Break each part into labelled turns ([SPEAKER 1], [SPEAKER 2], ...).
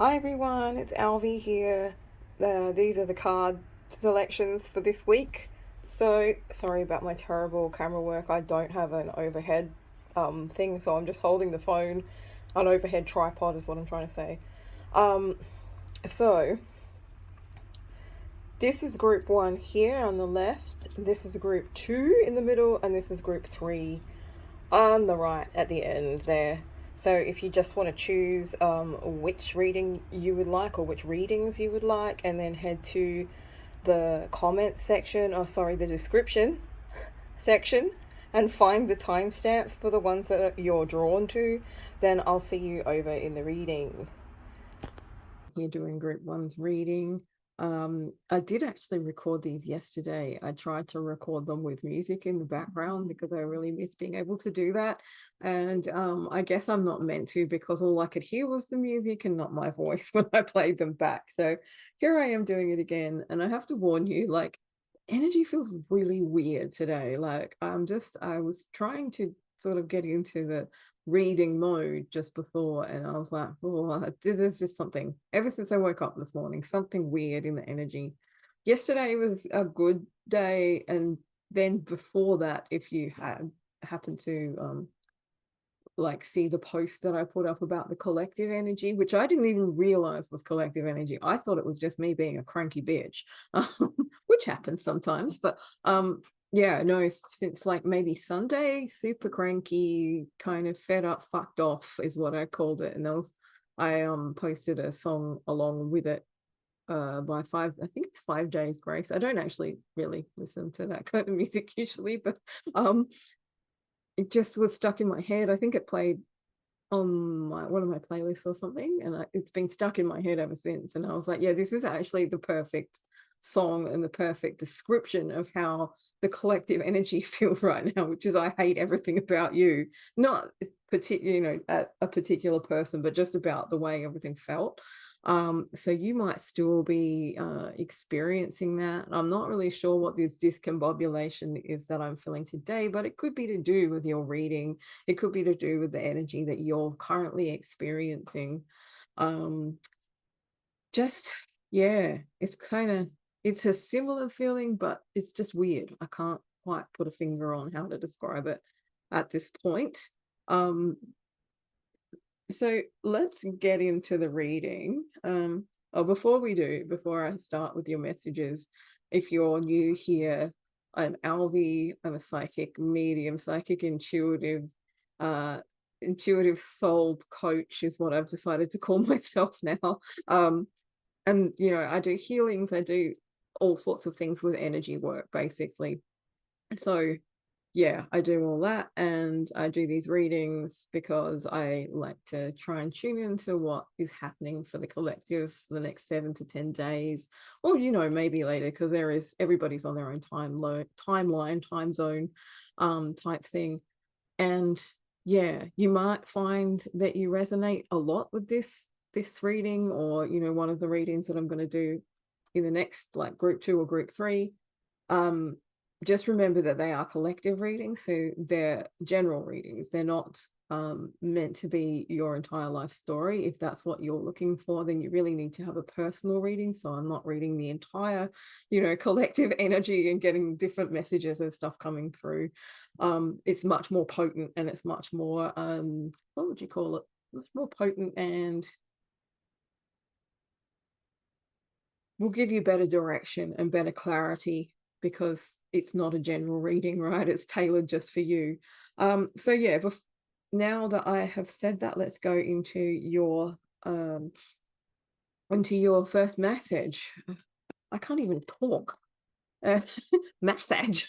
[SPEAKER 1] Hi everyone, it's Alvi here. These are the card selections for this week. So, sorry about my terrible camera work. I don't have an overhead thing, so I'm just holding the phone. An overhead tripod is what I'm trying to say. Um, so, this is group 1 here on the left, this is group 2 in the middle, and this is group 3 on the right at the end there. So if you just want to choose which reading you would like or which readings you would like, and then head to the comment section, or sorry, the description section, and find the timestamps for the ones that you're drawn to, then I'll see you over in the reading. You're doing group 1's reading. I did actually record these yesterday. I tried to record them with music in the background because I really miss being able to do that. And I guess I'm not meant to, because all I could hear was the music and not my voice when I played them back. So here I am doing it again. And I have to warn you, like, energy feels really weird today. Like, I was trying to sort of get into the reading mode just before, and I was like, oh, there's just something ever since I woke up this morning, something weird in the energy. Yesterday was a good day, and then before that, if you had happened to like see the post that I put up about the collective energy, which I didn't even realize was collective energy. I thought it was just me being a cranky bitch, which happens sometimes. But yeah, no, since like maybe Sunday, super cranky, kind of fed up, fucked off is what I called it. And I posted a song along with it by I think it's 5 Days Grace. I don't actually really listen to that kind of music usually, but it just was stuck in my head. I think it played on one of my playlists or something, and it's been stuck in my head ever since. And I was like, yeah, this is actually the perfect song and the perfect description of how the collective energy feels right now, which is, I hate everything about you, not particularly, at a particular person, but just about the way everything felt. So you might still be experiencing that. I'm not really sure what this discombobulation is that I'm feeling today, but it could be to do with your reading. It could be to do with the energy that you're currently experiencing. Um, just, yeah, it's a similar feeling, but it's just weird. I can't quite put a finger on how to describe it at this point. Um, so let's get into the reading. Before I start with your messages, if you're new here, I'm Alvi. I'm a psychic medium, psychic uh, intuitive soul coach is what I've decided to call myself now. And I do healings, I do all sorts of things with energy work, basically. So yeah, I do all that, and I do these readings because I like to try and tune into what is happening for the collective for the next 7 to 10 days, or maybe later, because everybody's on their own timeline, time zone, type thing. And yeah, you might find that you resonate a lot with this reading, or one of the readings that I'm going to do in the next, like, group 2 or group 3. Just remember that they are collective readings, so they're general readings. They're not meant to be your entire life story. If that's what you're looking for, then you really need to have a personal reading. So I'm not reading the entire collective energy and getting different messages and stuff coming through. It's much more potent, and it's much more what would you call it, it's more potent, and will give you better direction and better clarity, because it's not a general reading, right? It's tailored just for you. So yeah, now that I have said that, let's go um into your first message. I can't even talk. uh, Massage.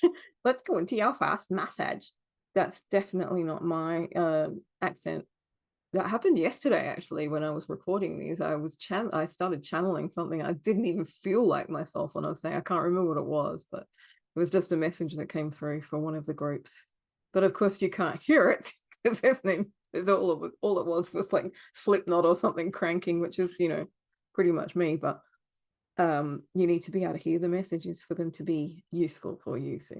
[SPEAKER 1] Let's go into your first massage. That's definitely not my accent. That happened yesterday, actually, when I was recording these. I started channeling something. I didn't even feel like myself when I was saying. I can't remember what it was, but it was just a message that came through for one of the groups. But of course, you can't hear it because all it was like Slipknot or something cranking, which is pretty much me. But you need to be able to hear the messages for them to be useful for you. So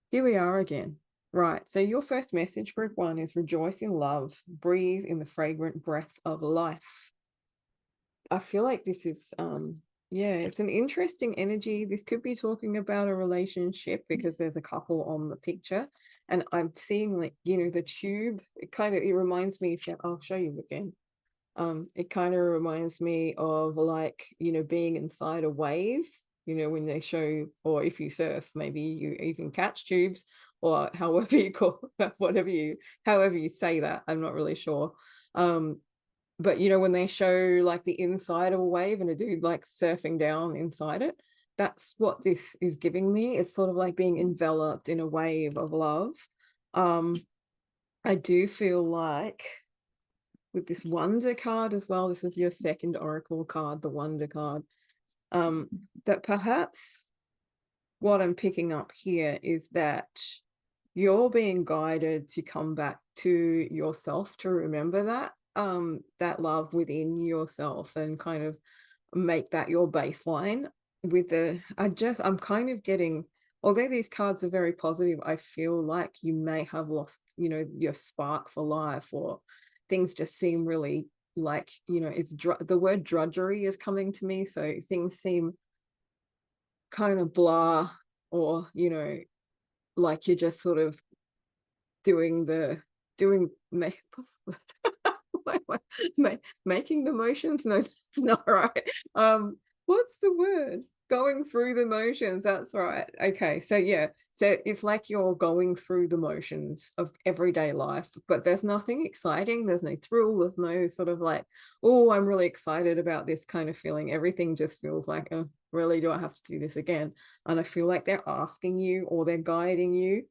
[SPEAKER 1] here we are again. Right, so your first message, group 1, is rejoice in love, breathe in the fragrant breath of life. I feel like this is yeah, it's an interesting energy. This could be talking about a relationship because there's a couple on the picture, and I'm seeing, like, you know, the tube. It reminds me, I'll show you again. It kind of reminds me of, like, you know, being inside a wave, you know, when they show, or if you surf, maybe you even catch tubes, or however you call however you say that. I'm not really sure. Um, but you know, when they show like the inside of a wave and a dude like surfing down inside it, that's what this is giving me. It's sort of like being enveloped in a wave of love. Um, I do feel like with this wonder card as well, this is your second oracle card, the wonder card, um, that perhaps what I'm picking up here is that you're being guided to come back to yourself, to remember that love within yourself, and kind of make that your baseline. With the I'm kind of getting, although these cards are very positive, I feel like you may have lost, you know, your spark for life, or things just seem really, like, you know, the word drudgery is coming to me, so things seem kind of blah, or, you know, like you're just sort of doing the doing what's the making the motions. No, it's not right. What's the word? Going through the motions. That's right. Okay, so yeah, so it's like you're going through the motions of everyday life, but there's nothing exciting, there's no thrill, there's no sort of like, oh, I'm really excited about this kind of feeling. Everything just feels like, oh, really, do I have to do this again? And I feel like they're asking you, or they're guiding you,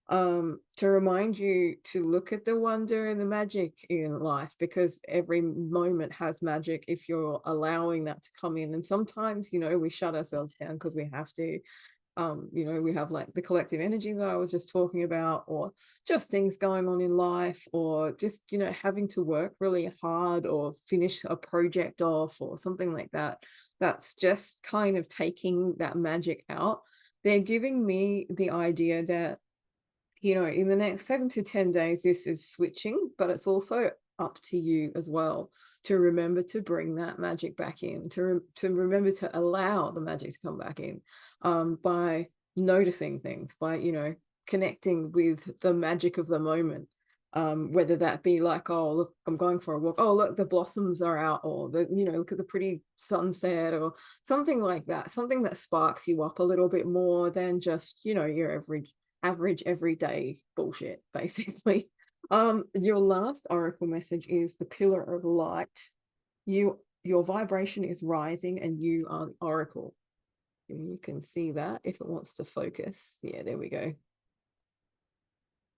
[SPEAKER 1] to remind you to look at the wonder and the magic in life, because every moment has magic if you're allowing that to come in. And sometimes, you know, we shut ourselves down because we have to. You know, we have like the collective energy that I was just talking about, or just things going on in life, or just, you know, having to work really hard or finish a project off or something like that. That's just kind of taking that magic out. They're giving me the idea that, you know, in the next 7 to 10 days, this is switching, but it's also up to you as well to remember to bring that magic back in, to remember to allow the magic to come back in, by noticing things, by, you know, connecting with the magic of the moment. Whether that be like, oh, look, I'm going for a walk. Oh, look, the blossoms are out, or the, you know, look at the pretty sunset, or something like that. Something that sparks you up a little bit more than just, you know, your average everyday bullshit, basically. Your last oracle message is the pillar of light. Your vibration is rising, and you are the oracle. You can see that if it wants to focus. Yeah, there we go.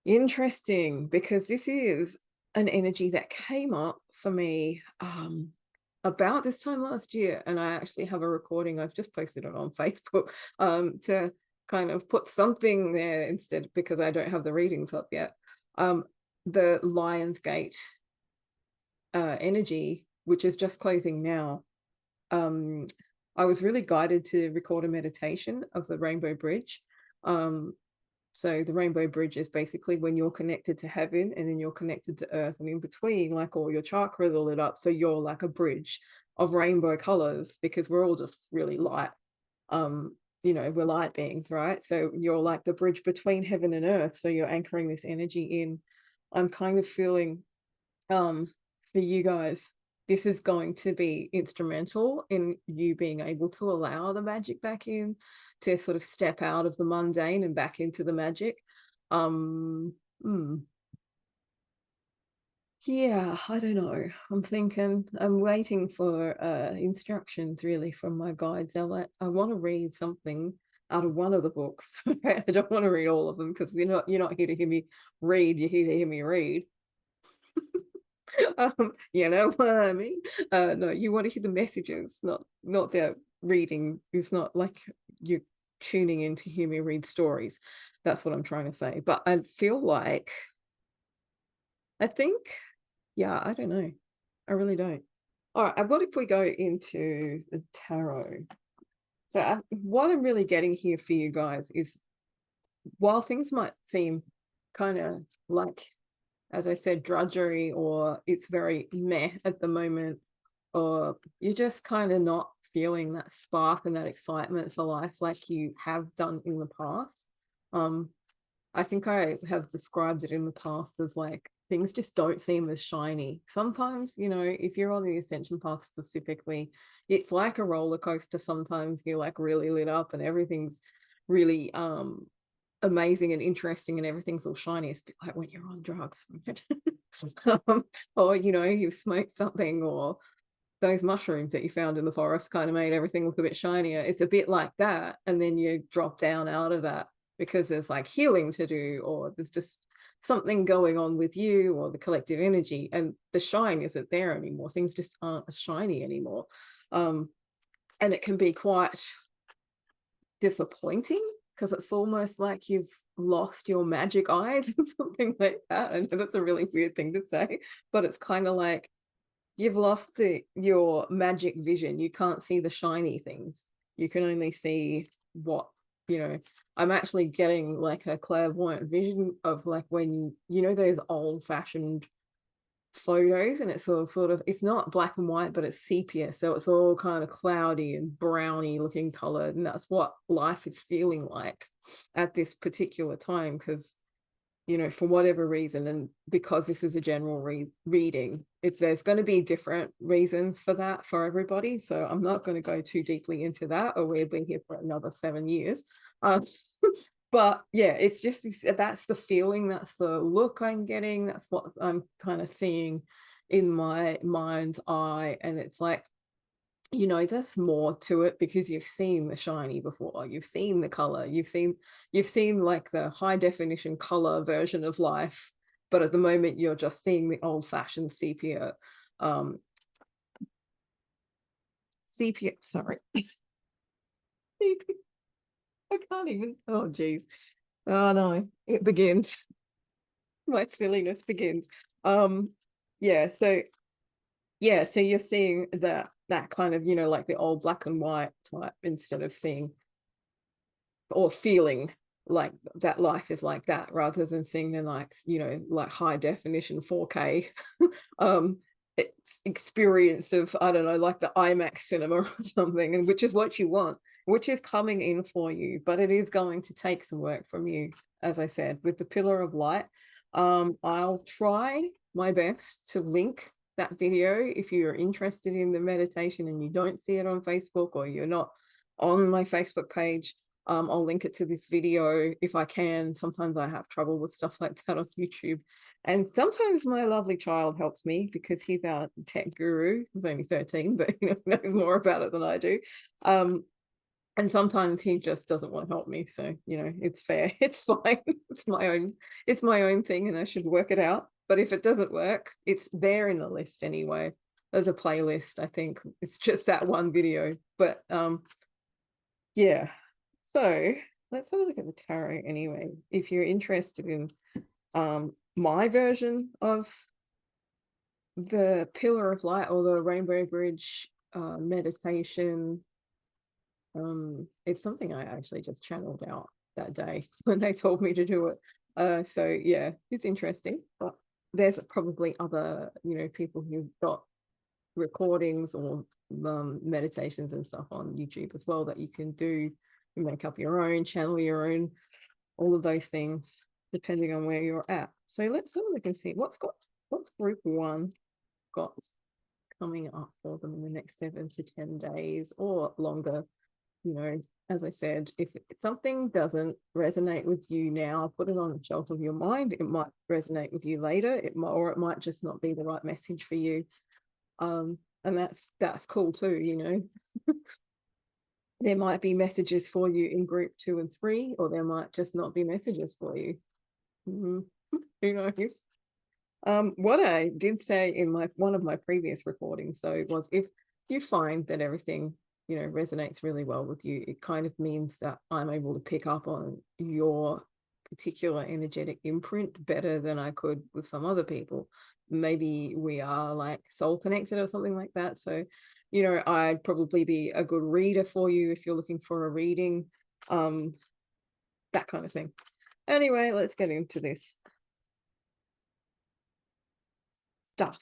[SPEAKER 1] Interesting, because this is an energy that came up for me about this time last year, and I actually have a recording. I've just posted it on Facebook, to kind of put something there instead, because I don't have the readings up yet. The Lion's Gate energy, which is just closing now. I was really guided to record a meditation of the Rainbow Bridge. So the Rainbow Bridge is basically when you're connected to heaven, and then you're connected to earth, and in between, like, all your chakras are lit up, so you're like a bridge of rainbow colors, because we're all just really light. You know, we're light beings, right? So you're like the bridge between heaven and earth, so you're anchoring this energy in. I'm kind of feeling, for you guys, this is going to be instrumental in you being able to allow the magic back in, to sort of step out of the mundane and back into the magic. Yeah, I don't know. I'm waiting for instructions really from my guides. I want to read something out of one of the books. I don't want to read all of them, because you're not here to hear me read, you're here to hear me read. You know what I mean? No, you want to hear the messages, not the reading. It's not like you're tuning in to hear me read stories. That's what I'm trying to say. But I feel like, I think, yeah, I don't know. I really don't. All right, what if we go into the tarot? So what I'm really getting here for you guys is, while things might seem kind of like, as I said, drudgery, or it's very meh at the moment, or you're just kind of not feeling that spark and that excitement for life like you have done in the past. um I think I have described it in the past as like things just don't seem as shiny. Sometimes, you know, if you're on the ascension path specifically, it's like a roller coaster. Sometimes you're like really lit up and everything's really amazing and interesting and everything's all shiny. It's a bit like when you're on drugs, right? Or you know, you've smoked something, or those mushrooms that you found in the forest kind of made everything look a bit shinier. It's a bit like that. And then you drop down out of that because there's like healing to do, or there's just something going on with you or the collective energy, and the shine isn't there anymore. Things just aren't as shiny anymore. Um, and it can be quite disappointing because it's almost like you've lost your magic eyes or something like that. I know that's a really weird thing to say, but it's kind of like you've lost your magic vision. You can't see the shiny things. You can only see what, you know, I'm actually getting like a clairvoyant vision of like when, you know, those old fashioned photos, and it's sort of it's not black and white, but it's sepia, so it's all kind of cloudy and browny looking colored, and that's what life is feeling like at this particular time. Because, you know, for whatever reason, and because this is a general reading, it's there's going to be different reasons for that for everybody, so I'm not going to go too deeply into that, or we'll be here for another 7 years. But yeah, it's just that's the feeling, that's the look I'm getting, that's what I'm kind of seeing in my mind's eye. And it's like, you know, there's more to it because you've seen the shiny before, you've seen the color, you've seen like the high definition color version of life, but at the moment you're just seeing the old-fashioned sepia, sepia, sorry. I can't even, oh geez, oh no, it begins. My silliness begins. um yeah, so yeah, so you're seeing that kind of, you know, like the old black and white type, instead of seeing or feeling like that life is like that, rather than seeing the, like, you know, like high definition 4K um experience of, I don't know, like the IMAX cinema or something, and which is what you want, which is coming in for you, but it is going to take some work from you. As I said, with the pillar of light, I'll try my best to link that video if you're interested in the meditation and you don't see it on Facebook, or you're not on my Facebook page. I'll link it to this video if I can. Sometimes I have trouble with stuff like that on YouTube. And sometimes my lovely child helps me because he's our tech guru. He's only 13, but he knows more about it than I do. And sometimes he just doesn't want to help me. So, you know, it's fair. It's fine. It's my own thing, and I should work it out. But if it doesn't work, it's there in the list anyway. There's a playlist, I think. It's just that one video. But yeah. So let's have a look at the tarot anyway. If you're interested in my version of the Pillar of Light or the Rainbow Bridge meditation, it's something I actually just channeled out that day when they told me to do it. So yeah, it's interesting. But there's probably other, you know, people who've got recordings or meditations and stuff on YouTube as well that you can do. You make up your own, channel your own, all of those things depending on where you're at. So let's have a look and see what's group one got coming up for them in the next 7 to 10 days or longer. You know, as I said, if something doesn't resonate with you now, put it on the shelf of your mind. It might resonate with you later. Or it might just not be the right message for you. And that's cool too, you know. There might be messages for you in group 2 and 3, or there might just not be messages for you. Who knows? What I did say in one of my previous recordings, though, was if you find that everything, you know, resonates really well with you, it kind of means that I'm able to pick up on your particular energetic imprint better than I could with some other people. Maybe we are like soul connected or something like that. So, you know, I'd probably be a good reader for you if you're looking for a reading, that kind of thing. Anyway, let's get into this stuff.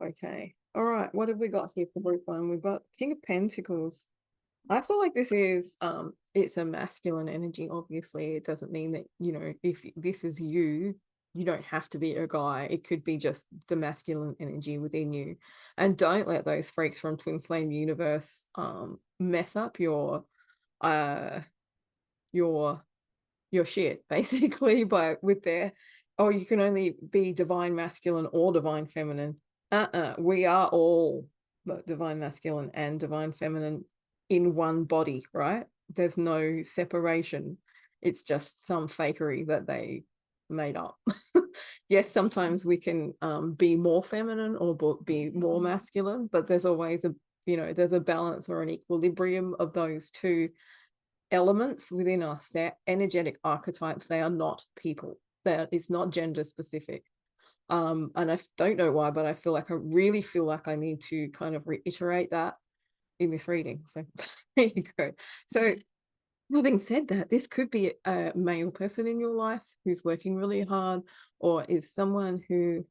[SPEAKER 1] Okay, All right, what have we got here for group one? We've got King of Pentacles. I feel like this is it's a masculine energy. Obviously, it doesn't mean that, you know, if this is you, you don't have to be a guy. It could be just the masculine energy within you. And don't let those freaks from Twin Flame Universe mess up uh your your shit basically by with their, oh, you can only be divine masculine or divine feminine. We are all divine masculine and divine feminine in one body, right? There's no separation. It's just some fakery that they made up. Yes, sometimes we can be more feminine or be more masculine, but there's always a, you know, there's a balance or an equilibrium of those two elements within us. They're energetic archetypes. They are not people. That is not gender specific. And I don't know why, but I really feel like I need to kind of reiterate that in this reading. So there you go. So having said that, this could be a male person in your life who's working really hard, or is someone who,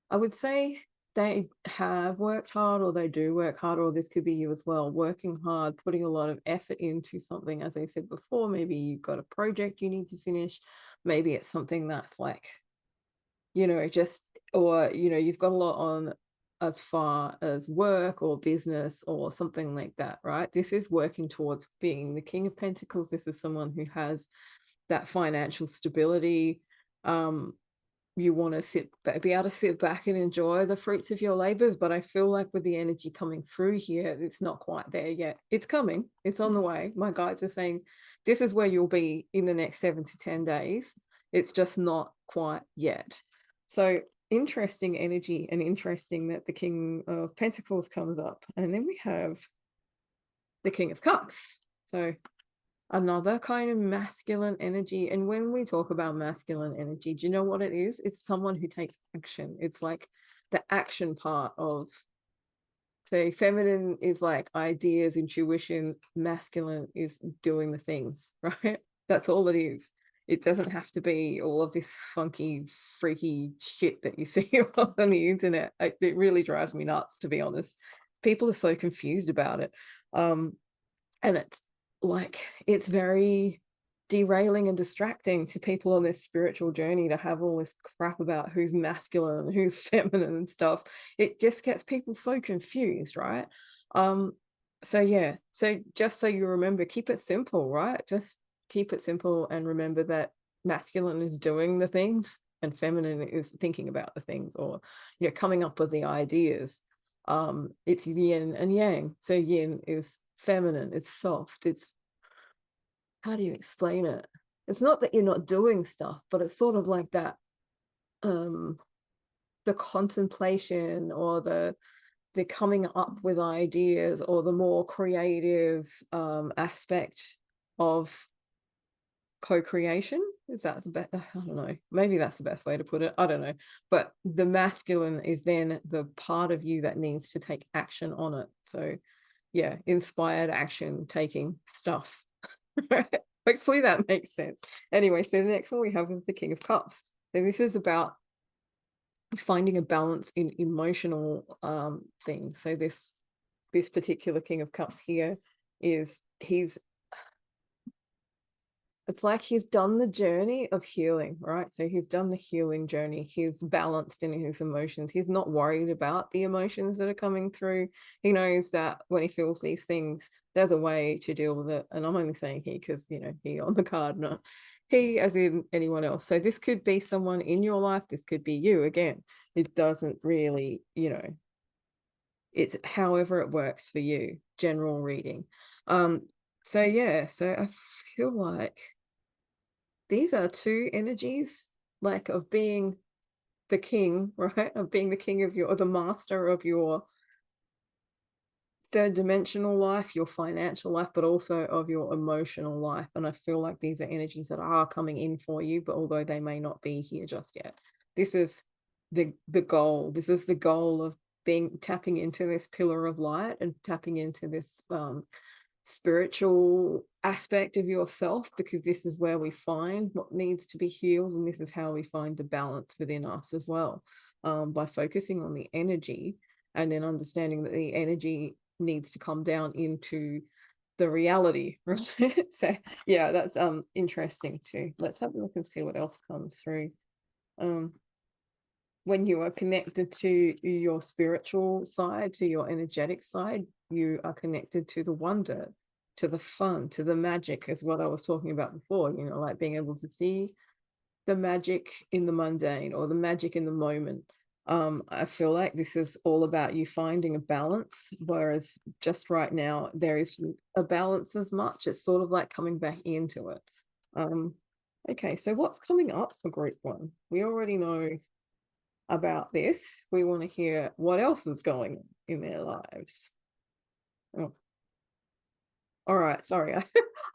[SPEAKER 1] I would say, they have worked hard, or they do work hard, or this could be you as well, working hard, putting a lot of effort into something. As I said before, maybe you've got a project you need to finish. Maybe it's something that's like, you know, just, or, you know, you've got a lot on as far as work or business or something like that, right? This is working towards being the King of Pentacles. This is someone who has that financial stability. You want to be able to sit back and enjoy the fruits of your labors. But I feel like with the energy coming through here, it's not quite there yet. It's coming, it's on the way. My guides are saying this is where you'll be in the next 7 to 10 days. It's just not quite yet. So interesting energy, and interesting that the King of Pentacles comes up. And then we have the King of Cups. So another kind of masculine energy. And when we talk about masculine energy, do you know what it is? It's someone who takes action. It's like the action part of, say, feminine is like ideas, intuition, masculine is doing the things, right? That's all it is. It doesn't have to be all of this funky, freaky shit that you see on the internet. It really drives me nuts, to be honest. People are so confused about it. And it's like, it's very derailing and distracting to people on this spiritual journey to have all this crap about who's masculine and who's feminine and stuff. It just gets people so confused, right? So yeah, so just so you remember, keep it simple, right? Just keep it simple and remember that masculine is doing the things and feminine is thinking about the things, or, you know, coming up with the ideas. It's yin and yang. So yin is feminine, it's soft, it's, how do you explain it? It's not that you're not doing stuff, but it's sort of like that, the contemplation, or the coming up with ideas, or the more creative aspect of co-creation. Is that the best? I don't know, maybe that's the best way to put it, I don't know. But the masculine is then the part of you that needs to take action on it. So yeah, inspired action taking stuff. Hopefully that makes sense. Anyway, so the next one we have is the King of Cups. So this is about finding a balance in emotional things. So this particular King of Cups here is, it's like he's done the journey of healing, right? So he's done the healing journey. He's balanced in his emotions. He's not worried about the emotions that are coming through. He knows that when he feels these things, there's a way to deal with it. And I'm only saying he because, you know, he on the card, not he as in anyone else. So this could be someone in your life. This could be you. Again, it doesn't really, you know, it's however it works for you. General reading. So yeah, so I feel like these are two energies, like of being the king, right? Of being the king of your, or the master of your third dimensional life, your financial life, but also of your emotional life. And I feel like these are energies that are coming in for you, but although they may not be here just yet, this is the goal. This is the goal of tapping into this pillar of light and tapping into this spiritual aspect of yourself, because this is where we find what needs to be healed, and this is how we find the balance within us as well, by focusing on the energy and then understanding that the energy needs to come down into the reality, right? So yeah, that's interesting too. Let's have a look and see what else comes through. When you are connected to your spiritual side, to your energetic side, you are connected to the wonder, to the fun, to the magic, is what I was talking about before, you know, like being able to see the magic in the mundane or the magic in the moment. I feel like this is all about you finding a balance, whereas just right now there isn't a balance as much. It's sort of like coming back into it. Okay, so what's coming up for group one? We already know about this. We want to hear what else is going on in their lives. Oh, all right, sorry.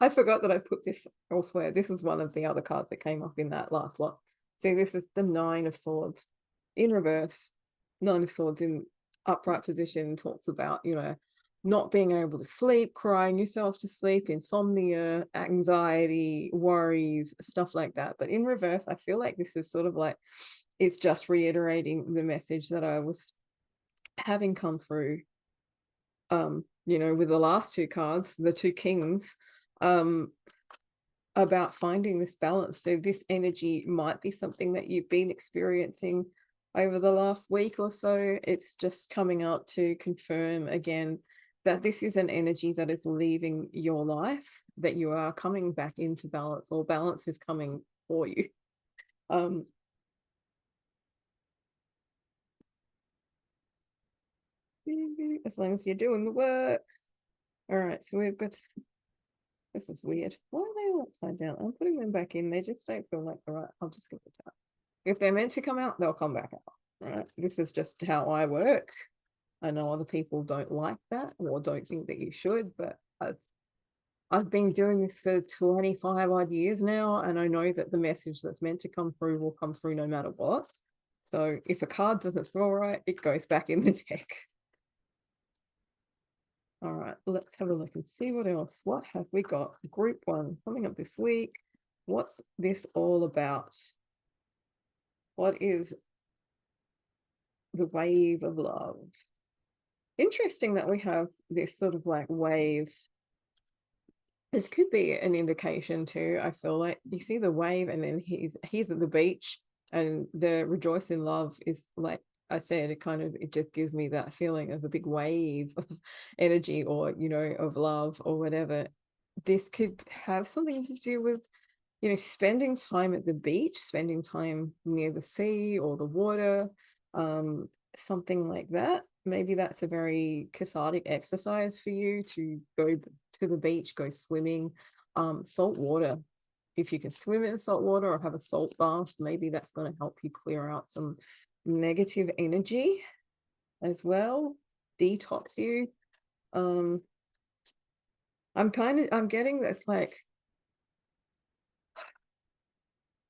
[SPEAKER 1] I forgot that I put this elsewhere. This is one of the other cards that came up in that last lot. See, this is the Nine of Swords in reverse. Nine of Swords in upright position talks about, you know, not being able to sleep, crying yourself to sleep, insomnia, anxiety, worries, stuff like that. But in reverse, I feel like this is sort of like, it's just reiterating the message that I was having come through, you know, with the last two cards, the two kings, about finding this balance. So this energy might be something that you've been experiencing over the last week or so. It's just coming out to confirm again that this is an energy that is leaving your life, that you are coming back into balance, or balance is coming for you. As long as you're doing the work. All right, so we've got, this is weird. Why are they all upside down? I'm putting them back in. They just don't feel like the right. I'll just give it that. If they're meant to come out, they'll come back out. Right. This is just how I work. I know other people don't like that or don't think that you should, but I've been doing this for 25 odd years now, and I know that the message that's meant to come through will come through no matter what. So if a card doesn't feel right, it goes back in the deck. All right, let's have a look and see what else. What have we got? Group one coming up this week. What's this all about? What is the wave of love? Interesting that we have this sort of like wave. This could be an indication too. I feel like you see the wave, and then he's at the beach, and the rejoice in love is like I said, it just gives me that feeling of a big wave of energy, or you know, of love or whatever. This could have something to do with, you know, spending time at the beach, spending time near the sea or the water, something like that. Maybe that's a very cathartic exercise for you to go to the beach, go swimming. Salt water, if you can swim in salt water or have a salt bath, maybe that's going to help you clear out some negative energy as well, detox you. I'm getting this like,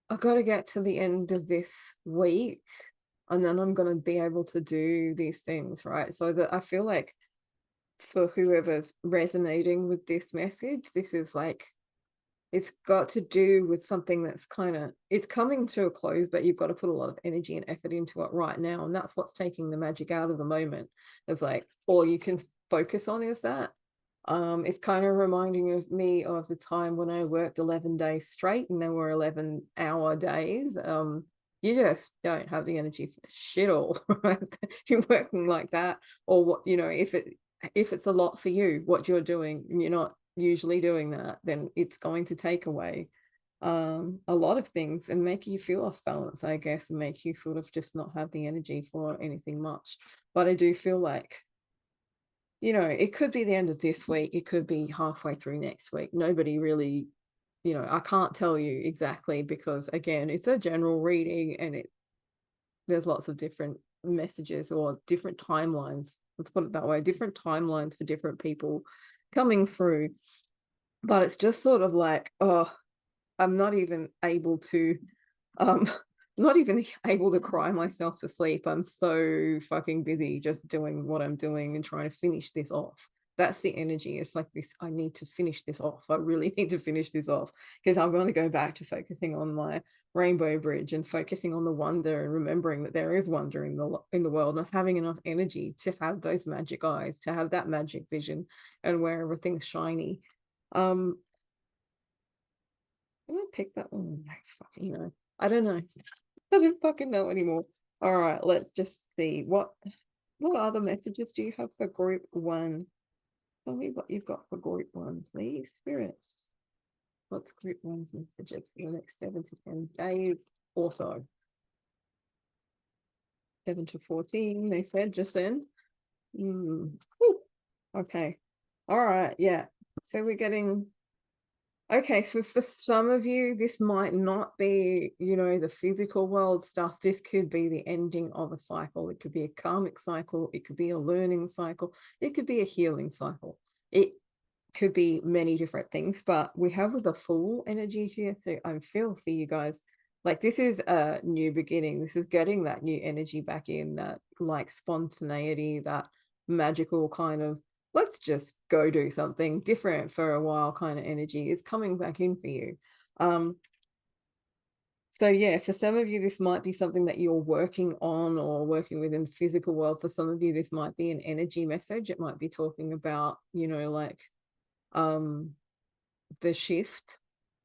[SPEAKER 1] I've got to get to the end of this week and then I'm going to be able to do these things, right? So that I feel like for whoever's resonating with this message, this is like, it's got to do with something that's kind of, it's coming to a close, but you've got to put a lot of energy and effort into it right now. And that's what's taking the magic out of the moment. It's like, all you can focus on is that. It's kind of reminding me of the time when I worked 11 days straight and there were 11-hour days. You just don't have the energy for shit all, right? You're working like that, or what, you know, if it's a lot for you, what you're doing, and you're not usually doing that, then it's going to take away a lot of things and make you feel off balance, I guess, and make you sort of just not have the energy for anything much. But I do feel like, you know, it could be the end of this week, it could be halfway through next week. Nobody really, you know, I can't tell you exactly, because again, it's a general reading and there's lots of different messages or different timelines, let's put it that way, different timelines for different people coming through. But it's just sort of like, oh, I'm not even able to not even able to cry myself to sleep. I'm so fucking busy just doing what I'm doing and trying to finish this off. That's the energy. It's like this, I need to finish this off. I really need to finish this off, because I'm going to go back to focusing on my rainbow bridge and focusing on the wonder and remembering that there is wonder in the world, and having enough energy to have those magic eyes, to have that magic vision, and where everything's shiny. I'm gonna pick that one. I fucking know. I don't know. I don't fucking know anymore. All right, let's just see what other messages do you have for group one? Tell me what you've got for group one, please, spirits. What's group one's messages for the next 7 to 10 days or so? 7 to 14, they said just then. Okay. All right. Yeah. So we're getting. Okay, so for some of you, this might not be, the physical world stuff. This could be the ending of a cycle. It could be a karmic cycle. It could be a learning cycle. It could be a healing cycle. It could be many different things, but we have the full energy here. So I feel for you guys. Like, this is a new beginning. This is getting that new energy back in, that like spontaneity, that magical kind of, let's just go do something different for a while kind of energy is coming back in for you. So yeah, for some of you, this might be something that you're working on or working with in the physical world. For some of you, this might be an energy message. It might be talking about, like the shift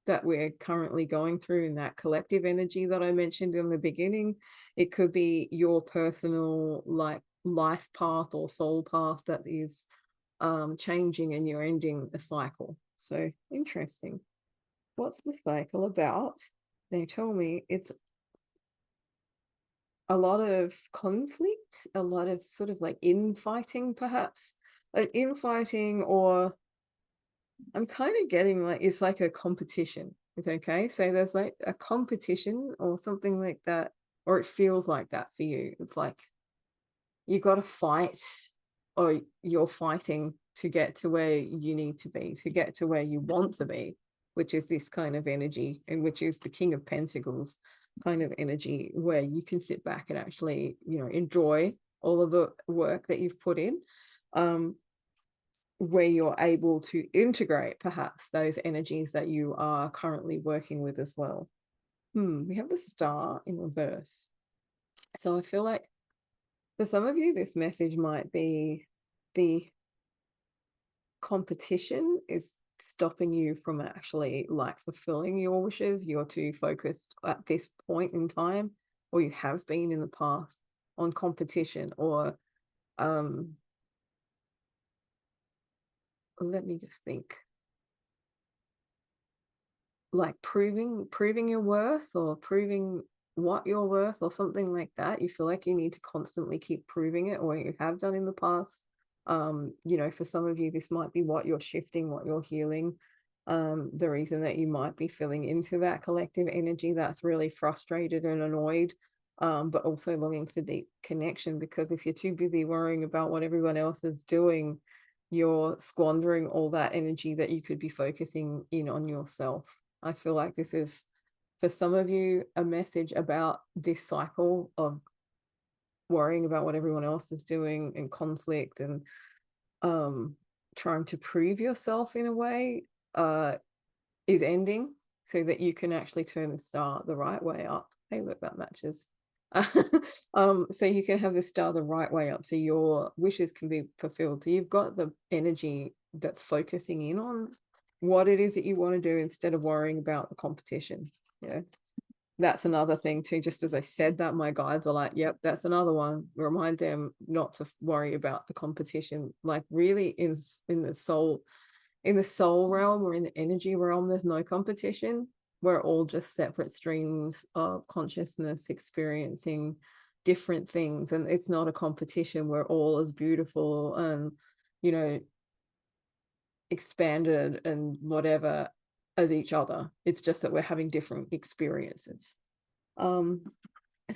[SPEAKER 1] that we're currently going through in that collective energy that I mentioned in the beginning. It could be your personal like life path or soul path that is changing, and you're ending a cycle. So interesting. What's the cycle about? They tell me it's a lot of conflict, a lot of sort of like infighting, perhaps infighting, or I'm kind of getting like it's like a competition. It's okay. So there's like a competition or something like that, or it feels like that for you. It's like you got to fight, or you're fighting to get to where you need to be, to get to where you want to be, which is this kind of energy, and which is the King of Pentacles kind of energy, where you can sit back and actually, enjoy all of the work that you've put in, where you're able to integrate perhaps those energies that you are currently working with as well. We have the Star in reverse. So I feel like for some of you, this message might be the competition is stopping you from actually like fulfilling your wishes. You're too focused at this point in time, or you have been in the past, on competition, or let me just think, like proving your worth, or proving what you're worth, or something like that. You feel like you need to constantly keep proving it, or you have done in the past. For some of you, this might be what you're shifting, what you're healing. The reason that you might be feeling into that collective energy that's really frustrated and annoyed, but also longing for deep connection, because if you're too busy worrying about what everyone else is doing, you're squandering all that energy that you could be focusing in on yourself. I feel like this is, for some of you, a message about this cycle of worrying about what everyone else is doing, and conflict, and trying to prove yourself in a way is ending, so that you can actually turn the star the right way up. Hey, look, that matches. So you can have the star the right way up, so your wishes can be fulfilled. So you've got the energy that's focusing in on what it is that you want to do, instead of worrying about the competition. That's another thing too. Just as I said that, my guides are like, yep, that's another one. Remind them not to worry about the competition. Like, really, in the soul realm, or in the energy realm, there's no competition. We're all just separate streams of consciousness experiencing different things, and it's not a competition. We're all as beautiful and expanded and whatever as each other. It's just that we're having different experiences. So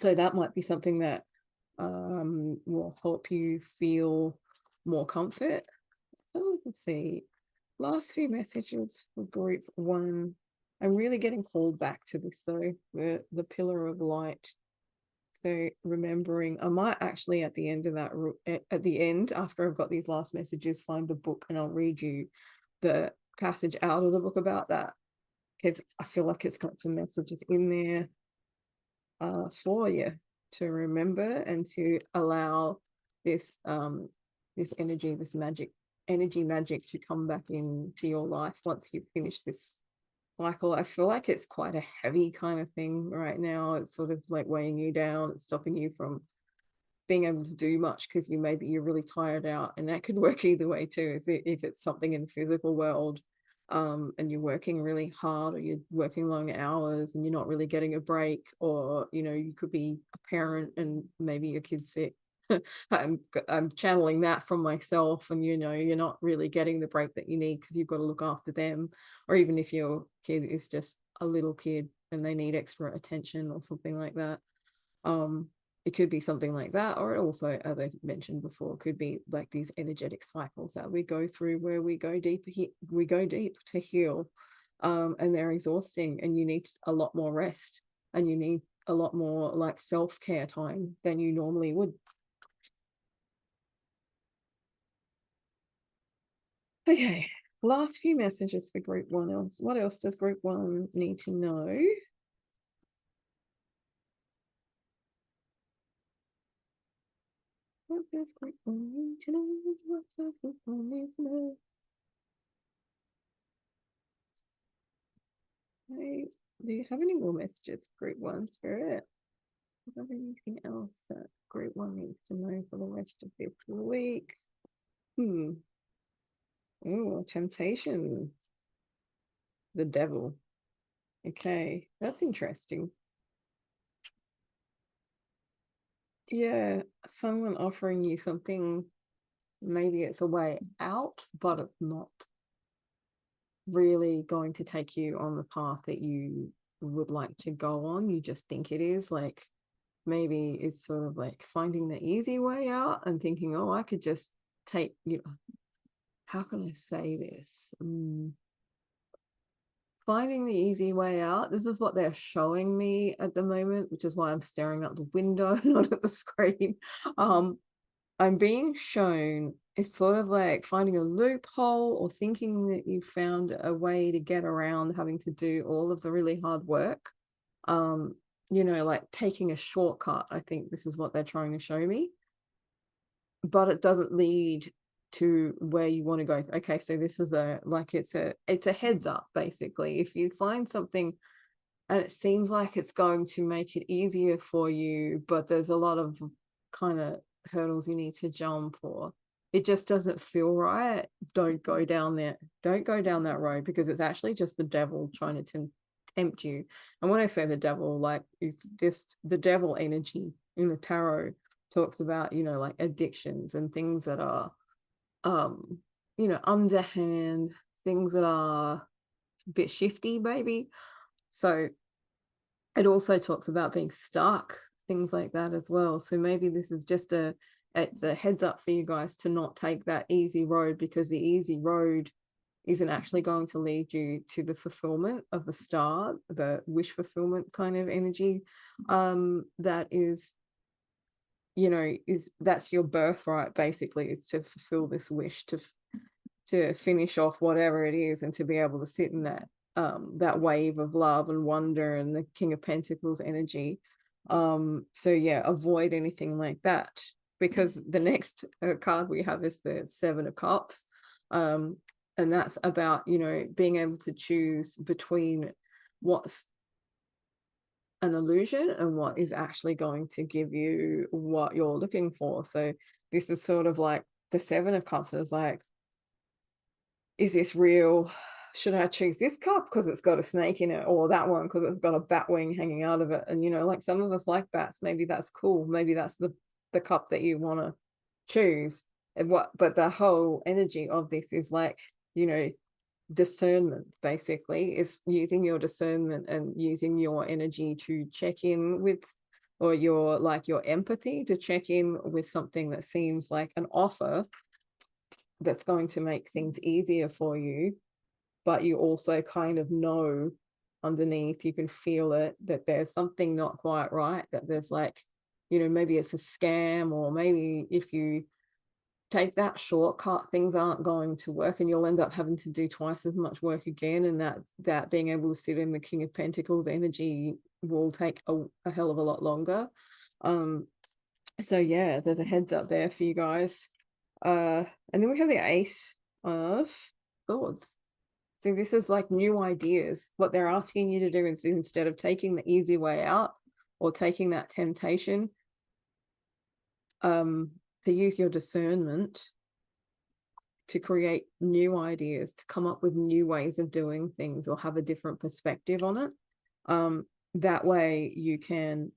[SPEAKER 1] that might be something that will help you feel more comfort. So let's see, last few messages for group one. I'm really getting called back to this though, the pillar of light. So remembering, I might actually at the end of that, at the end, after I've got these last messages, find the book and I'll read you the passage out of the book about that, because I feel like it's got some messages in there for you to remember and to allow this this energy, this energy magic to come back into your life once you've finished this cycle. I feel like it's quite a heavy kind of thing right now. It's sort of like weighing you down, it's stopping you from being able to do much because you're really tired out, and that could work either way too. If it's something in the physical world, and you're working really hard, or you're working long hours and you're not really getting a break, or you could be a parent and maybe your kid's sick. I'm channeling that from myself, and you're not really getting the break that you need because you've got to look after them, or even if your kid is just a little kid and they need extra attention or something like that. It could be something like that, or it also, as I mentioned before, could be like these energetic cycles that we go through where we go deep to heal, and they're exhausting, and you need a lot more rest, and you need a lot more like self-care time than you normally would. Okay, last few messages for group one. What else does group one need to know? What does group one need to know? What does group one need to know? Do you have any more messages, group one, Spirit? Do you have anything else that group one needs to know for the rest of this week? Oh, temptation. The devil. Okay, that's interesting. Yeah, someone offering you something, maybe it's a way out, but it's not really going to take you on the path that you would like to go on. You just think it is. Like, maybe it's sort of like finding the easy way out and thinking, oh, I could just take, how can I say this? Finding the easy way out. This is what they're showing me at the moment, which is why I'm staring out the window, not at the screen. I'm being shown it's sort of like finding a loophole, or thinking that you found a way to get around having to do all of the really hard work. Like taking a shortcut. I think this is what they're trying to show me, but it doesn't lead to where you want to go. Okay, so this is it's a heads up, basically. If you find something and it seems like it's going to make it easier for you, but there's a lot of kind of hurdles you need to jump, or it just doesn't feel right, don't go down there. Don't go down that road, because it's actually just the devil trying to tempt you. And when I say the devil, like, it's just the devil energy in the tarot talks about, like addictions and things that are underhand, things that are a bit shifty, maybe. So it also talks about being stuck, things like that as well. So maybe this is just it's a heads up for you guys to not take that easy road, because the easy road isn't actually going to lead you to the fulfillment of the star, the wish fulfillment kind of energy. That is, that's your birthright, basically. It's to fulfill this wish, to finish off whatever it is, and to be able to sit in that wave of love and wonder and the King of Pentacles energy. So yeah, avoid anything like that, because the next card we have is the Seven of Cups, and that's about being able to choose between what's an illusion and what is actually going to give you what you're looking for. So this is sort of like the Seven of Cups is like, is this real? Should I choose this cup because it's got a snake in it, or that one because it's got a bat wing hanging out of it? And like, some of us like bats. Maybe that's cool. Maybe that's the cup that you want to choose. But the whole energy of this is like, discernment, basically. Is using your discernment and using your energy to check in with, or your empathy to check in with something that seems like an offer that's going to make things easier for you, but you also kind of know underneath, you can feel it, that there's something not quite right, that there's like you know, maybe it's a scam, or maybe if you take that shortcut, things aren't going to work and you'll end up having to do twice as much work again. And that being able to sit in the King of Pentacles energy will take a hell of a lot longer. So yeah, there's a heads up there for you guys. And then we have the Ace of Swords. So this is like new ideas. What they're asking you to do is, instead of taking the easy way out or taking that temptation, to use your discernment to create new ideas, to come up with new ways of doing things or have a different perspective on it. That way you can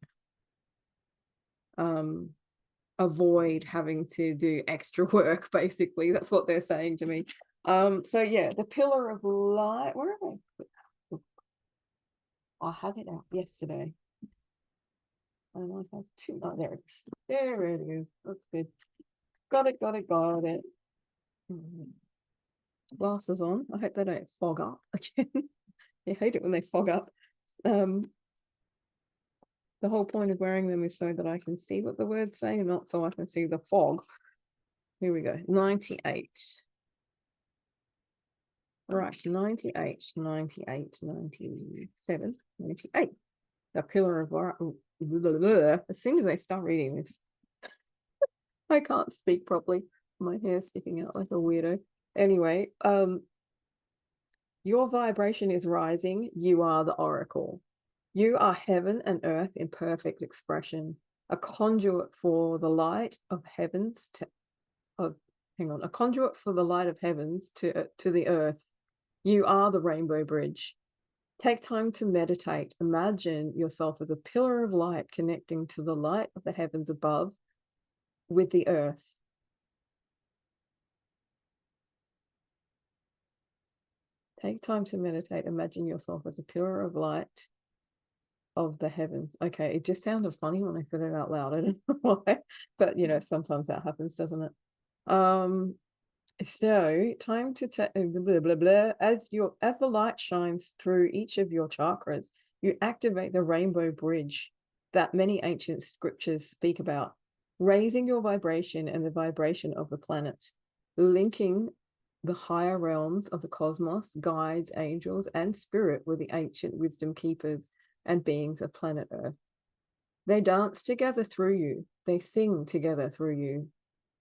[SPEAKER 1] avoid having to do extra work, basically. That's what they're saying to me. So yeah, the Pillar of Light, where am I? I had it out yesterday. And I have two. Oh, there it is. There it is. That's good. Got it. Glasses on. I hope they don't fog up again. I hate it when they fog up. The whole point of wearing them is so that I can see what the words say, and not so I can see the fog. Here we go. 98. Right, 98, 98, 97, 98. The Pillar of Light. As soon as I start reading this, I can't speak properly. My hair's sticking out like a weirdo. Anyway, your vibration is rising. You are the oracle. You are heaven and earth in perfect expression, a conduit for the light of heavens a conduit for the light of heavens to the earth. You are the rainbow bridge. Take time to meditate. Imagine yourself as a pillar of light connecting to the light of the heavens above with the earth. Take time to meditate. Imagine yourself as a pillar of light of the heavens. Okay, it just sounded funny when I said it out loud. I don't know why, but you know, sometimes that happens, doesn't it? So time to blah blah blah. As the light shines through each of your chakras, you activate the rainbow bridge that many ancient scriptures speak about, raising your vibration and the vibration of the planet, linking the higher realms of the cosmos, guides, angels, and spirit with the ancient wisdom keepers and beings of planet Earth. They dance together through you. They sing together through you.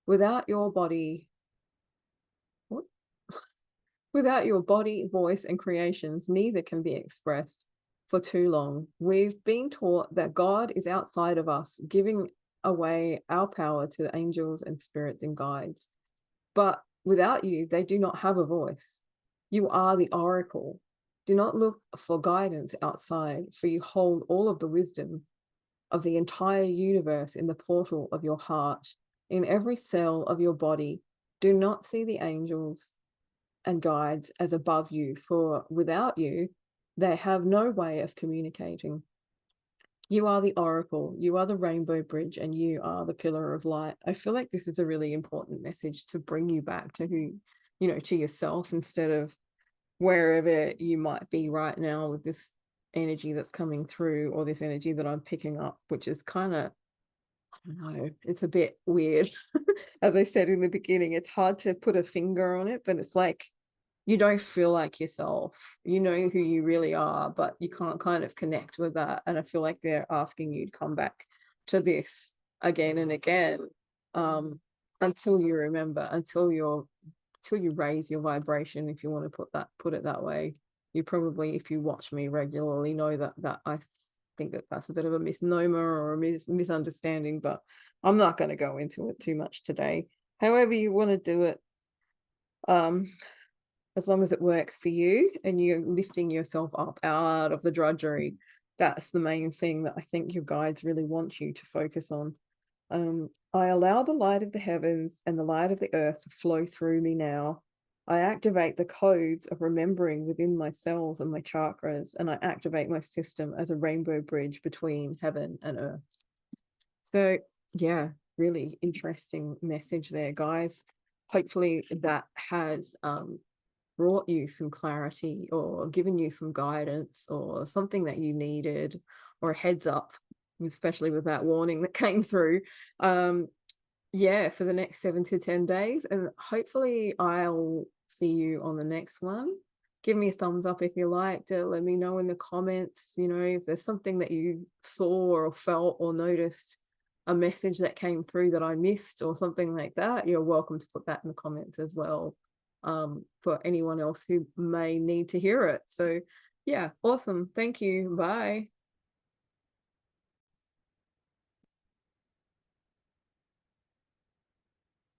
[SPEAKER 1] Without your body, voice, and creations, neither can be expressed for too long. We've been taught that God is outside of us, giving away our power to the angels and spirits and guides. But without you, they do not have a voice. You are the oracle. Do not look for guidance outside, for you hold all of the wisdom of the entire universe in the portal of your heart, in every cell of your body. Do not see the angels and guides as above you, for without you, they have no way of communicating. You are the oracle, you are the rainbow bridge, and you are the pillar of light. I feel like this is a really important message to bring you back to who, you know, to yourself, instead of wherever you might be right now with this energy that's coming through, or this energy that I'm picking up, which is kind of, I don't know, it's a bit weird. As I said in the beginning, it's hard to put a finger on it, but it's like you don't feel like yourself. You know who you really are, but you can't kind of connect with that. And I feel like they're asking you to come back to this again and again, until you remember, until you raise your vibration, if you want to put it that way. You probably, if you watch me regularly, know that I think that that's a bit of a misnomer or a misunderstanding, but I'm not going to go into it too much today. However you want to do it, as long as it works for you and you're lifting yourself up out of the drudgery, that's the main thing that I think your guides really want you to focus on. I allow the light of the heavens and the light of the earth to flow through me now. I activate the codes of remembering within my cells and my chakras, and I activate my system as a rainbow bridge between heaven and earth. So yeah, really interesting message there, guys. Hopefully that has brought you some clarity, or given you some guidance, or something that you needed, or a heads up especially with that warning that came through. Yeah, for the next 7 to 10 days, and hopefully I'll see you on the next one. Give me a thumbs up if you liked it. Let me know in the comments, you know, if there's something that you saw or felt or noticed, a message that came through that I missed or something like that. You're welcome to put that in the comments as well, for anyone else who may need to hear it. So yeah, awesome. Thank you. Bye.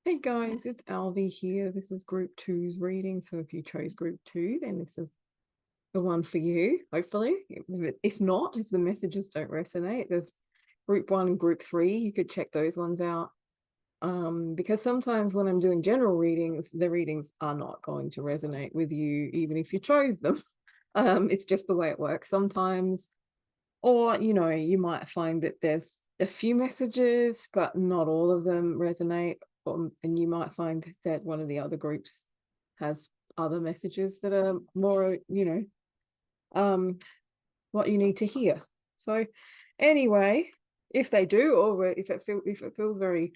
[SPEAKER 1] Hey guys, it's Alvi here. This is group two's reading. So if you chose group two, then this is the one for you, hopefully. If not, if the messages don't resonate, there's group one and group three. You could check those ones out. Because sometimes when I'm doing general readings, the readings are not going to resonate with you, even if you chose them. It's just the way it works sometimes. Or, you know, you might find that there's a few messages, but not all of them resonate. And you might find that one of the other groups has other messages that are more, you know, what you need to hear. So anyway, if they do, or if it feels very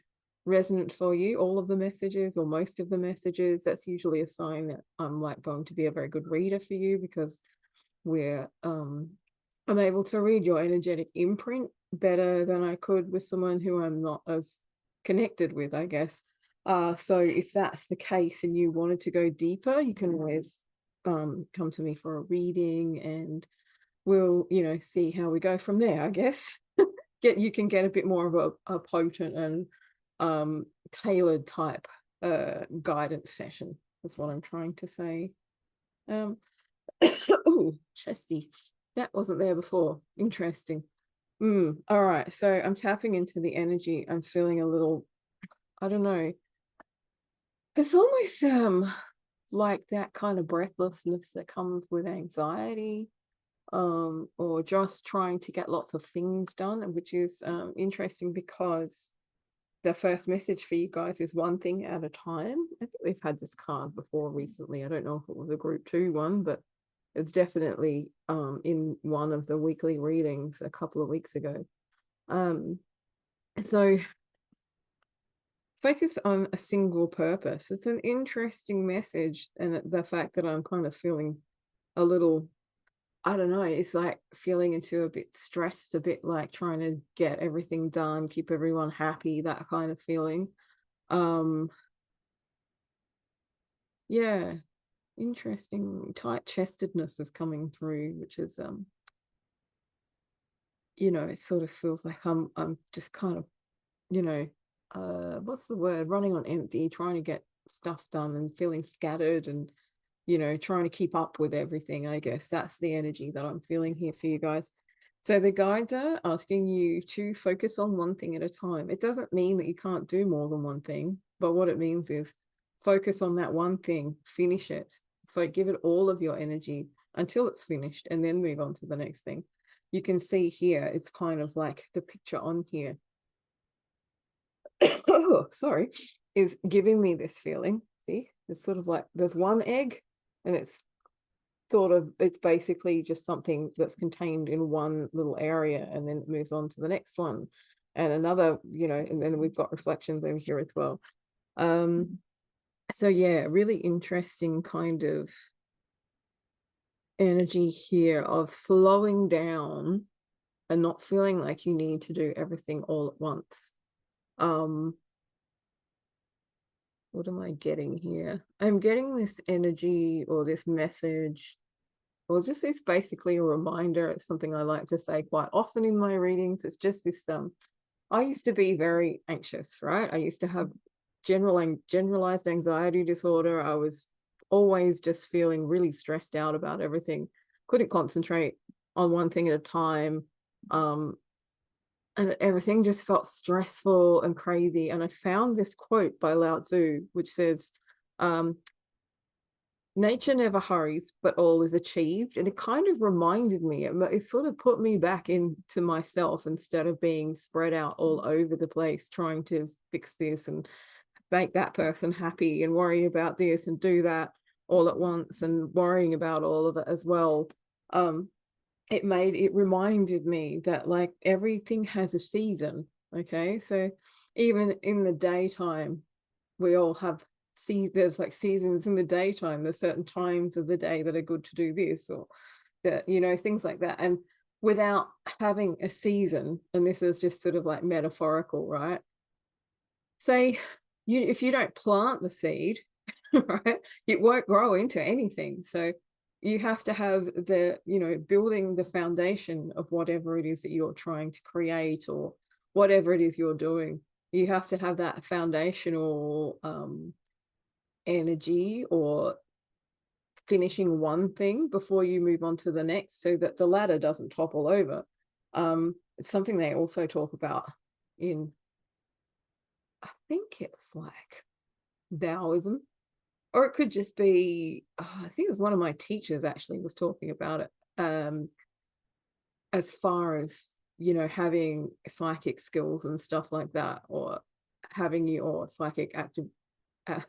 [SPEAKER 1] resonant for you, all of the messages or most of the messages, that's usually a sign that I'm like going to be a very good reader for you, because we're I'm able to read your energetic imprint better than I could with someone who I'm not as connected with, I guess. So if that's the case and you wanted to go deeper, you can always come to me for a reading, and we'll, you know, see how we go from there, I guess. You can get a bit more of a potent and tailored type guidance session. That's what I'm trying to say. Oh, chesty. That wasn't there before. Interesting. All right. So I'm tapping into the energy. I'm feeling a little, I don't know. It's almost like that kind of breathlessness that comes with anxiety, or just trying to get lots of things done, which is interesting, because the first message for you guys is one thing at a time. I think we've had this card before recently. I don't know if it was a group two one, but it's definitely in one of the weekly readings a couple of weeks ago. So focus on a single purpose. It's an interesting message, and the fact that I'm kind of feeling a little, I don't know, it's like feeling into a bit stressed, a bit like trying to get everything done, keep everyone happy, that kind of feeling. Yeah, interesting. Tight-chestedness is coming through, which is you know, it sort of feels like I'm just kind of, you know, what's the word, running on empty, trying to get stuff done and feeling scattered, and you know, trying to keep up with everything. I guess that's the energy that I'm feeling here for you guys. So the guides are asking you to focus on one thing at a time. It doesn't mean that you can't do more than one thing, but what it means is focus on that one thing, finish it, give it all of your energy until it's finished, and then move on to the next thing. You can see here, it's kind of like the picture on here. Oh, sorry, is giving me this feeling. See, it's sort of like there's one egg, and it's basically just something that's contained in one little area, and then it moves on to the next one and another, you know, and then we've got reflections over here as well. So yeah, really interesting kind of energy here of slowing down and not feeling like you need to do everything all at once. What am I getting here? I'm getting this energy or this message, or just this basically a reminder. It's something I like to say quite often in my readings. It's just this, I used to be very anxious, right? I used to have generalized anxiety disorder. I was always just feeling really stressed out about everything. Couldn't concentrate on one thing at a time. And everything just felt stressful and crazy. And I found this quote by Lao Tzu, which says, nature never hurries, but all is achieved. And it kind of reminded me, it sort of put me back into myself, instead of being spread out all over the place, trying to fix this and make that person happy and worry about this and do that all at once, and worrying about all of it as well. it reminded me that like everything has a season. Okay, so even in the daytime, we all have there's like seasons in the daytime. There's certain times of the day that are good to do this, or that, you know, things like that. And without having a season, and this is just sort of like metaphorical, right? Say if you don't plant the seed, right, it won't grow into anything. So you have to have the, you know, building the foundation of whatever it is that you're trying to create, or whatever it is you're doing. You have to have that foundational energy, or finishing one thing before you move on to the next, so that the ladder doesn't topple over. It's something they also talk about in, I think it's like Taoism, or it could just be, I think it was one of my teachers actually was talking about it, as far as, you know, having psychic skills and stuff like that, or having your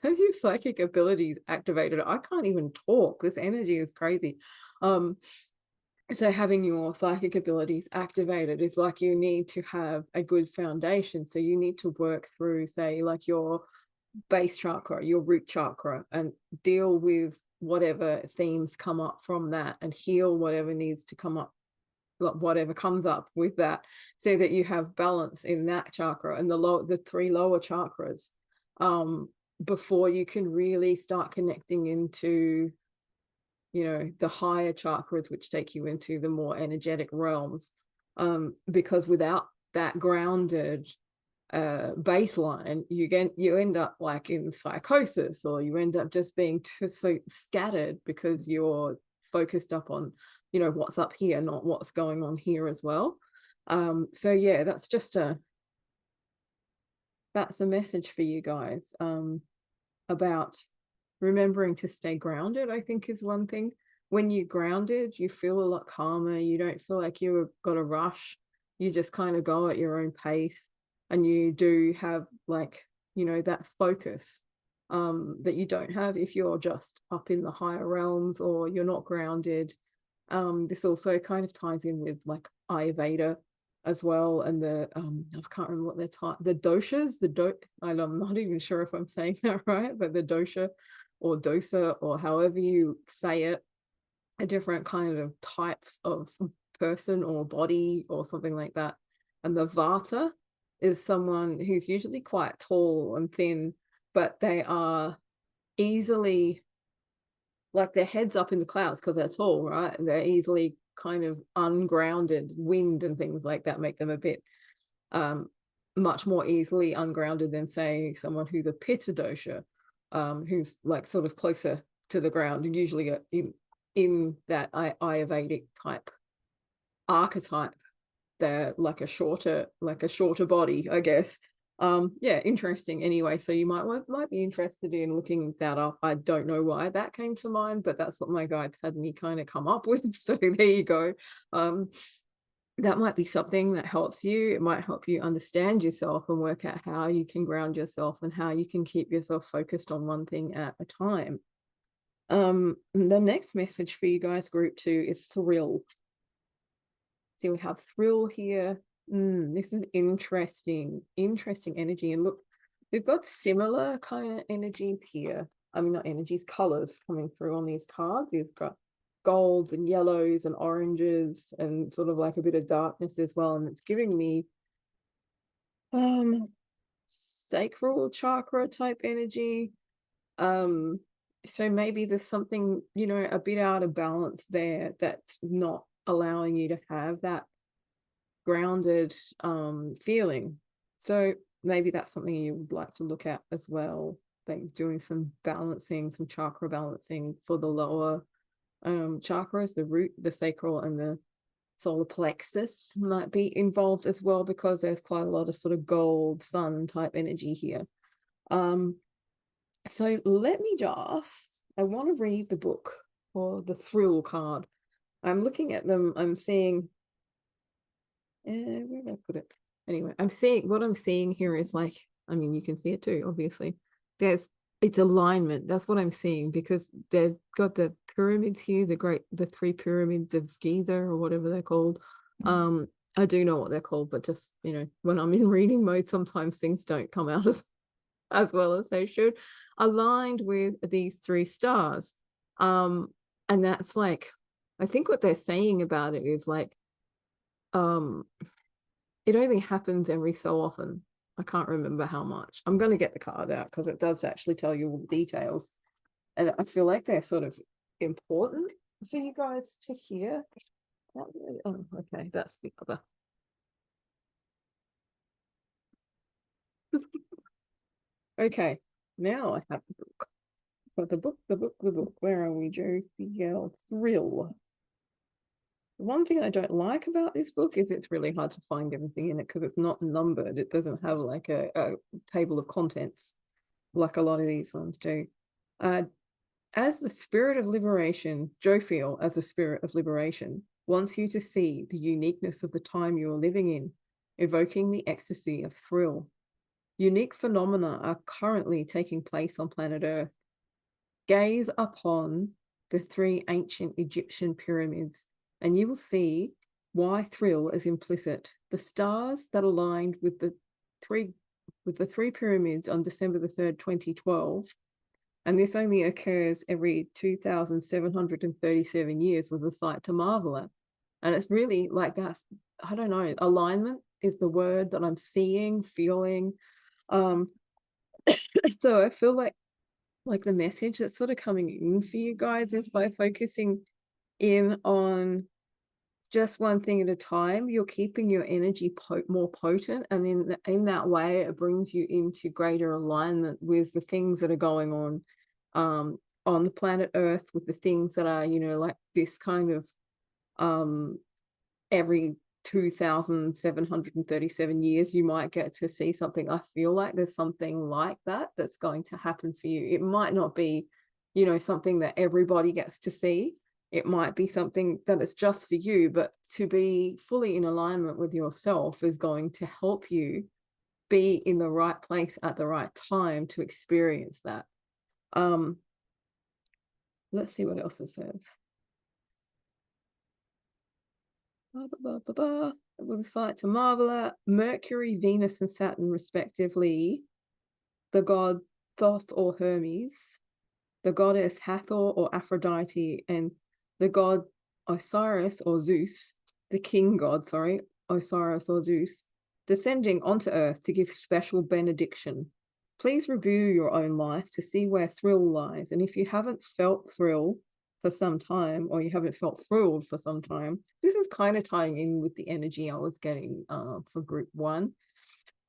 [SPEAKER 1] your psychic abilities activated. I can't even talk, this energy is crazy. So having your psychic abilities activated is like, you need to have a good foundation. So you need to work through, say, like your base chakra, your root chakra, and deal with whatever themes come up from that, and heal whatever needs to come up, whatever comes up with that, so that you have balance in that chakra and the three lower chakras, before you can really start connecting into, you know, the higher chakras, which take you into the more energetic realms. Because without that grounded baseline, you end up like in psychosis, or you end up just being too so scattered, because you're focused up on, you know, what's up here, not what's going on here as well. So yeah, that's a message for you guys, about remembering to stay grounded. I think is one thing. When you're grounded, you feel a lot calmer. You don't feel like you've got a rush. You just kind of go at your own pace, and you do have, like, you know, that focus, that you don't have if you're just up in the higher realms, or you're not grounded. This also kind of ties in with like Ayurveda as well, and the I can't remember what they're the doshas, I'm not even sure if I'm saying that right, but the dosha or dosa, or however you say it, a different kind of types of person or body or something like that. And the vata is someone who's usually quite tall and thin, but they are easily, like, their heads up in the clouds because they're tall, right? And they're easily kind of ungrounded. Wind and things like that make them a bit much more easily ungrounded than, say, someone who's a pitta dosha, who's like sort of closer to the ground, and usually in that Ayurvedic type archetype. They're like a shorter body, I guess. Yeah, interesting. Anyway, so you might be interested in looking that up. I don't know why that came to mind, but that's what my guides had me kind of come up with. So there you go. That might be something that helps you. It might help you understand yourself and work out how you can ground yourself, and how you can keep yourself focused on one thing at a time. The next message for you guys, group 2, is thrill. So we have thrill here. This is interesting energy. And look, we've got similar kind of energies here. I mean, not energies, colors coming through on these cards. You've got golds and yellows and oranges, and sort of like a bit of darkness as well. And it's giving me sacral chakra type energy. So maybe there's something, you know, a bit out of balance there, that's not allowing you to have that grounded feeling. So maybe that's something you would like to look at as well, like doing some balancing, some chakra balancing for the lower chakras, the root, the sacral, and the solar plexus might be involved as well, because there's quite a lot of sort of gold sun type energy here. So let me I want to read the book, or the thrill card. I'm looking at them, I'm seeing, where did I put it? Anyway, what I'm seeing here is, like, I mean, you can see it too, obviously. There's it's alignment. That's what I'm seeing, because they've got the pyramids here, the three pyramids of Giza or whatever they're called. I do know what they're called, but just, when I'm in reading mode, sometimes things don't come out as well as they should. Aligned with these three stars. And that's like, I think what they're saying about it is like, it only happens every so often. I can't remember how much. I'm going to get the card out because it does actually tell you all the details. And I feel like they're sort of important for you guys to hear. Oh, okay, that's the other. Okay, now I have the book. But the book. Where are we, Joe? The Thrill. The one thing I don't like about this book is it's really hard to find everything in it because it's not numbered. It doesn't have like a table of contents like a lot of these ones do. As the spirit of liberation, Jophiel, as a spirit of liberation, wants you to see the uniqueness of the time you are living in, evoking the ecstasy of thrill. Unique phenomena are currently taking place on planet Earth. Gaze upon the three ancient Egyptian pyramids, and you will see why thrill is implicit. The stars that aligned with the three pyramids on December the 3rd, 2012, and this only occurs every 2,737 years, was a sight to marvel at. And it's really like that, I don't know, alignment is the word that I'm seeing, feeling. So I feel like the message that's sort of coming in for you guys is by focusing in on just one thing at a time, you're keeping your energy more potent, and then in that way it brings you into greater alignment with the things that are going on the planet Earth, with the things that are, like this kind of every 2,737 years you might get to see something. I feel like there's something like that that's going to happen for you. It might not be, something that everybody gets to see. It might be something that is just for you, but to be fully in alignment with yourself is going to help you be in the right place at the right time to experience that. Let's see what else it says. It was a sight to marvel at. Mercury, Venus, and Saturn, respectively. The god Thoth or Hermes, the goddess Hathor or Aphrodite, and the god Osiris or Zeus, the king god, Osiris or Zeus, descending onto Earth to give special benediction. Please review your own life to see where thrill lies. And if you haven't felt thrill for some time, or you haven't felt thrilled for some time, this is kind of tying in with the energy I was getting for group 1,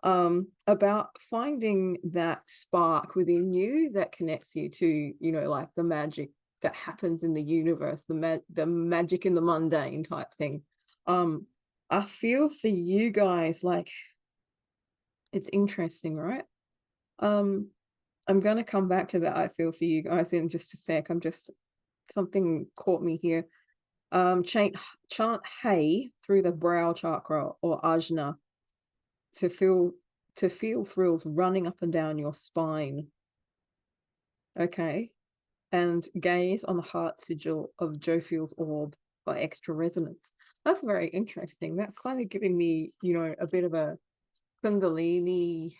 [SPEAKER 1] about finding that spark within you that connects you to, like the magic that happens in the universe, the magic in the mundane type thing. I feel for you guys like it's interesting, right? I'm going to come back to that. I feel for you guys in just a sec. Something caught me here. Chant Hey through the brow chakra or ajna to feel thrills running up and down your spine. Okay. And gaze on the heart sigil of Jophiel's orb for extra resonance. That's very interesting. That's kind of giving me, a bit of a Kundalini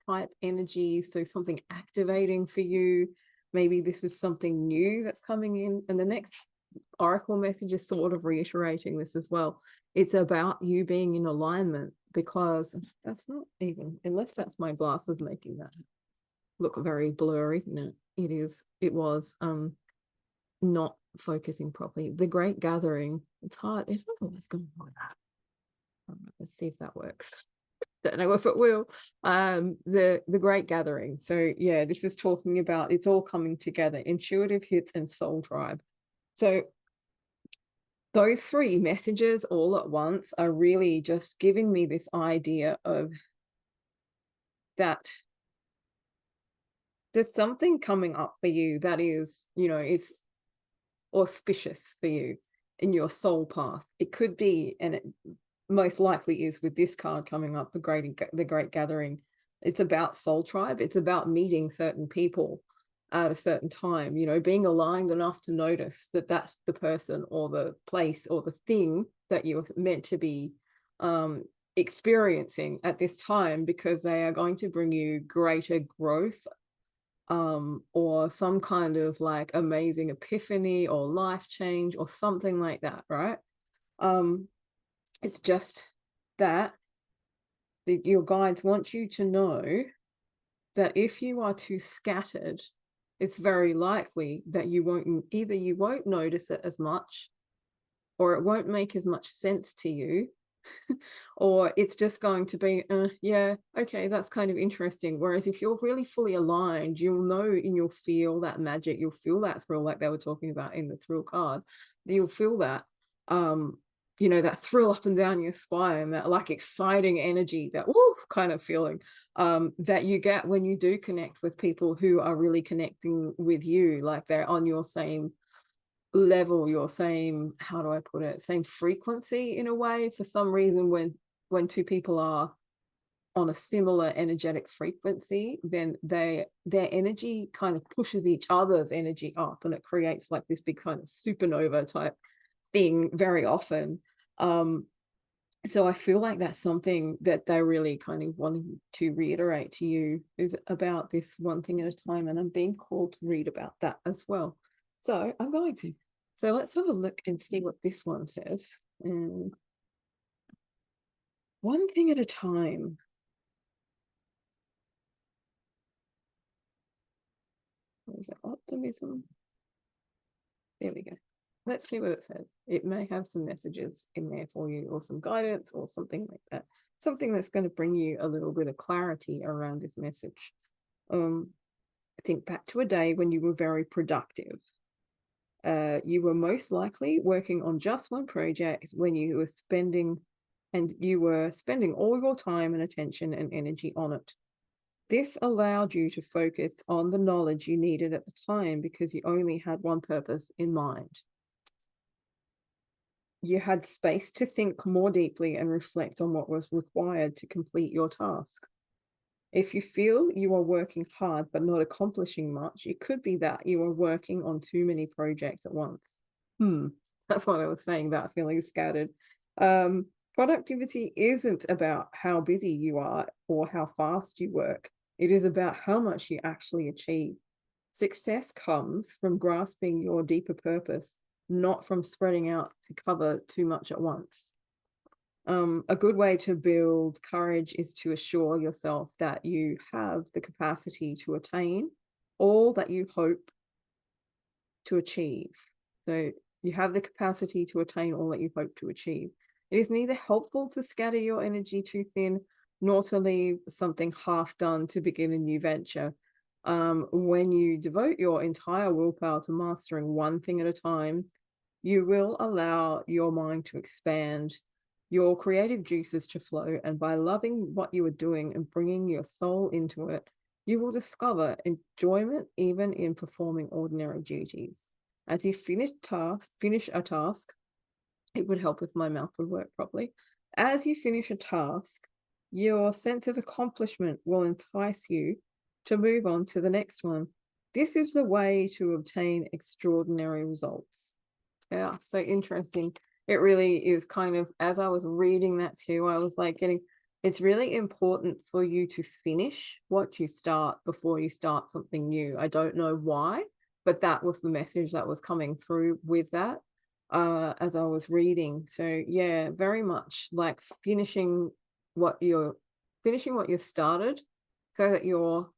[SPEAKER 1] type energy. So something activating for you. Maybe this is something new that's coming in. And the next oracle message is sort of reiterating this as well. It's about you being in alignment, because that's not even, unless that's my glasses making that look very blurry. No, it was not focusing properly. The Great Gathering, it's hard. I don't know what's going on with that. Let's see if that works. Don't know if it will. The Great Gathering. So yeah, this is talking about it's all coming together: intuitive hits and soul tribe. So those three messages all at once are really just giving me this idea of that there's something coming up for you that is, is auspicious for you in your soul path. It could be, and it most likely is with this card coming up, the Great Gathering. It's about soul tribe. It's about meeting certain people at a certain time, you know, being aligned enough to notice that that's the person or the place or the thing that you're meant to be um, experiencing at this time, because they are going to bring you greater growth, or some kind of like amazing epiphany or life change or something like that, right? Um, it's just that your guides want you to know that if you are too scattered, it's very likely that you won't notice it as much, or it won't make as much sense to you, or it's just going to be, yeah, okay, that's kind of interesting. Whereas if you're really fully aligned, you'll know and you'll feel that magic, you'll feel that thrill, like they were talking about in the thrill card. You'll feel that, um, you know, that thrill up and down your spine, that like exciting energy, that woo kind of feeling that you get when you do connect with people who are really connecting with you, like they're on your same level, your same, how do I put it, same frequency in a way. For some reason, when two people are on a similar energetic frequency, then their energy kind of pushes each other's energy up, and it creates like this big kind of supernova type thing very often. So I feel like that's something that they're really kind of wanting to reiterate to you, is about this one thing at a time, and I'm being called to read about that as well. So I'm going to. So let's have a look and see what this one says. One thing at a time. What is it? Optimism. There we go. Let's see what it says. It may have some messages in there for you, or some guidance, or something like that. Something that's going to bring you a little bit of clarity around this message. Think back to a day when you were very productive. You were most likely working on just one project when you were spending all your time and attention and energy on it. This allowed you to focus on the knowledge you needed at the time because you only had one purpose in mind. You had space to think more deeply and reflect on what was required to complete your task. If you feel you are working hard but not accomplishing much, it could be that you are working on too many projects at once. That's what I was saying about feeling scattered. Productivity isn't about how busy you are or how fast you work. It is about how much you actually achieve. Success comes from grasping your deeper purpose, not from spreading out to cover too much at once. A good way to build courage is to assure yourself that you have the capacity to attain all that you hope to achieve. So you have the capacity to attain all that you hope to achieve. It is neither helpful to scatter your energy too thin, nor to leave something half done to begin a new venture. When you devote your entire willpower to mastering one thing at a time, you will allow your mind to expand, your creative juices to flow, and by loving what you are doing and bringing your soul into it, you will discover enjoyment even in performing ordinary duties. As you finish a task, it would help if my mouth would work properly. As you finish a task, your sense of accomplishment will entice you to move on to the next one. This is the way to obtain extraordinary results. Yeah, so interesting. It really is kind of, as I was reading that too, I was like it's really important for you to finish what you start before you start something new. I don't know why, but that was the message that was coming through with that as I was reading. So yeah, very much like finishing what you started, so that you're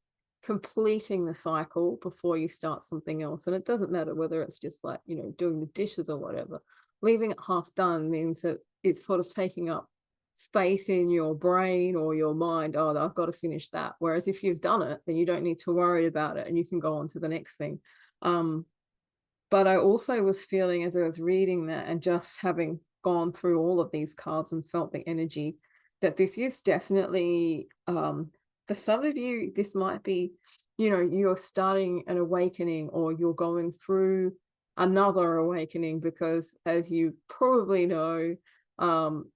[SPEAKER 1] completing the cycle before you start something else. And it doesn't matter whether it's just like, you know, doing the dishes or whatever. Leaving it half done means that it's sort of taking up space in your brain or your mind. Oh, I've got to finish that. Whereas if you've done it, then you don't need to worry about it and you can go on to the next thing. But I also was feeling, as I was reading that and just having gone through all of these cards and felt the energy, that this is definitely, for some of you, this might be, you know, you're starting an awakening, or you're going through another awakening, because as you probably know,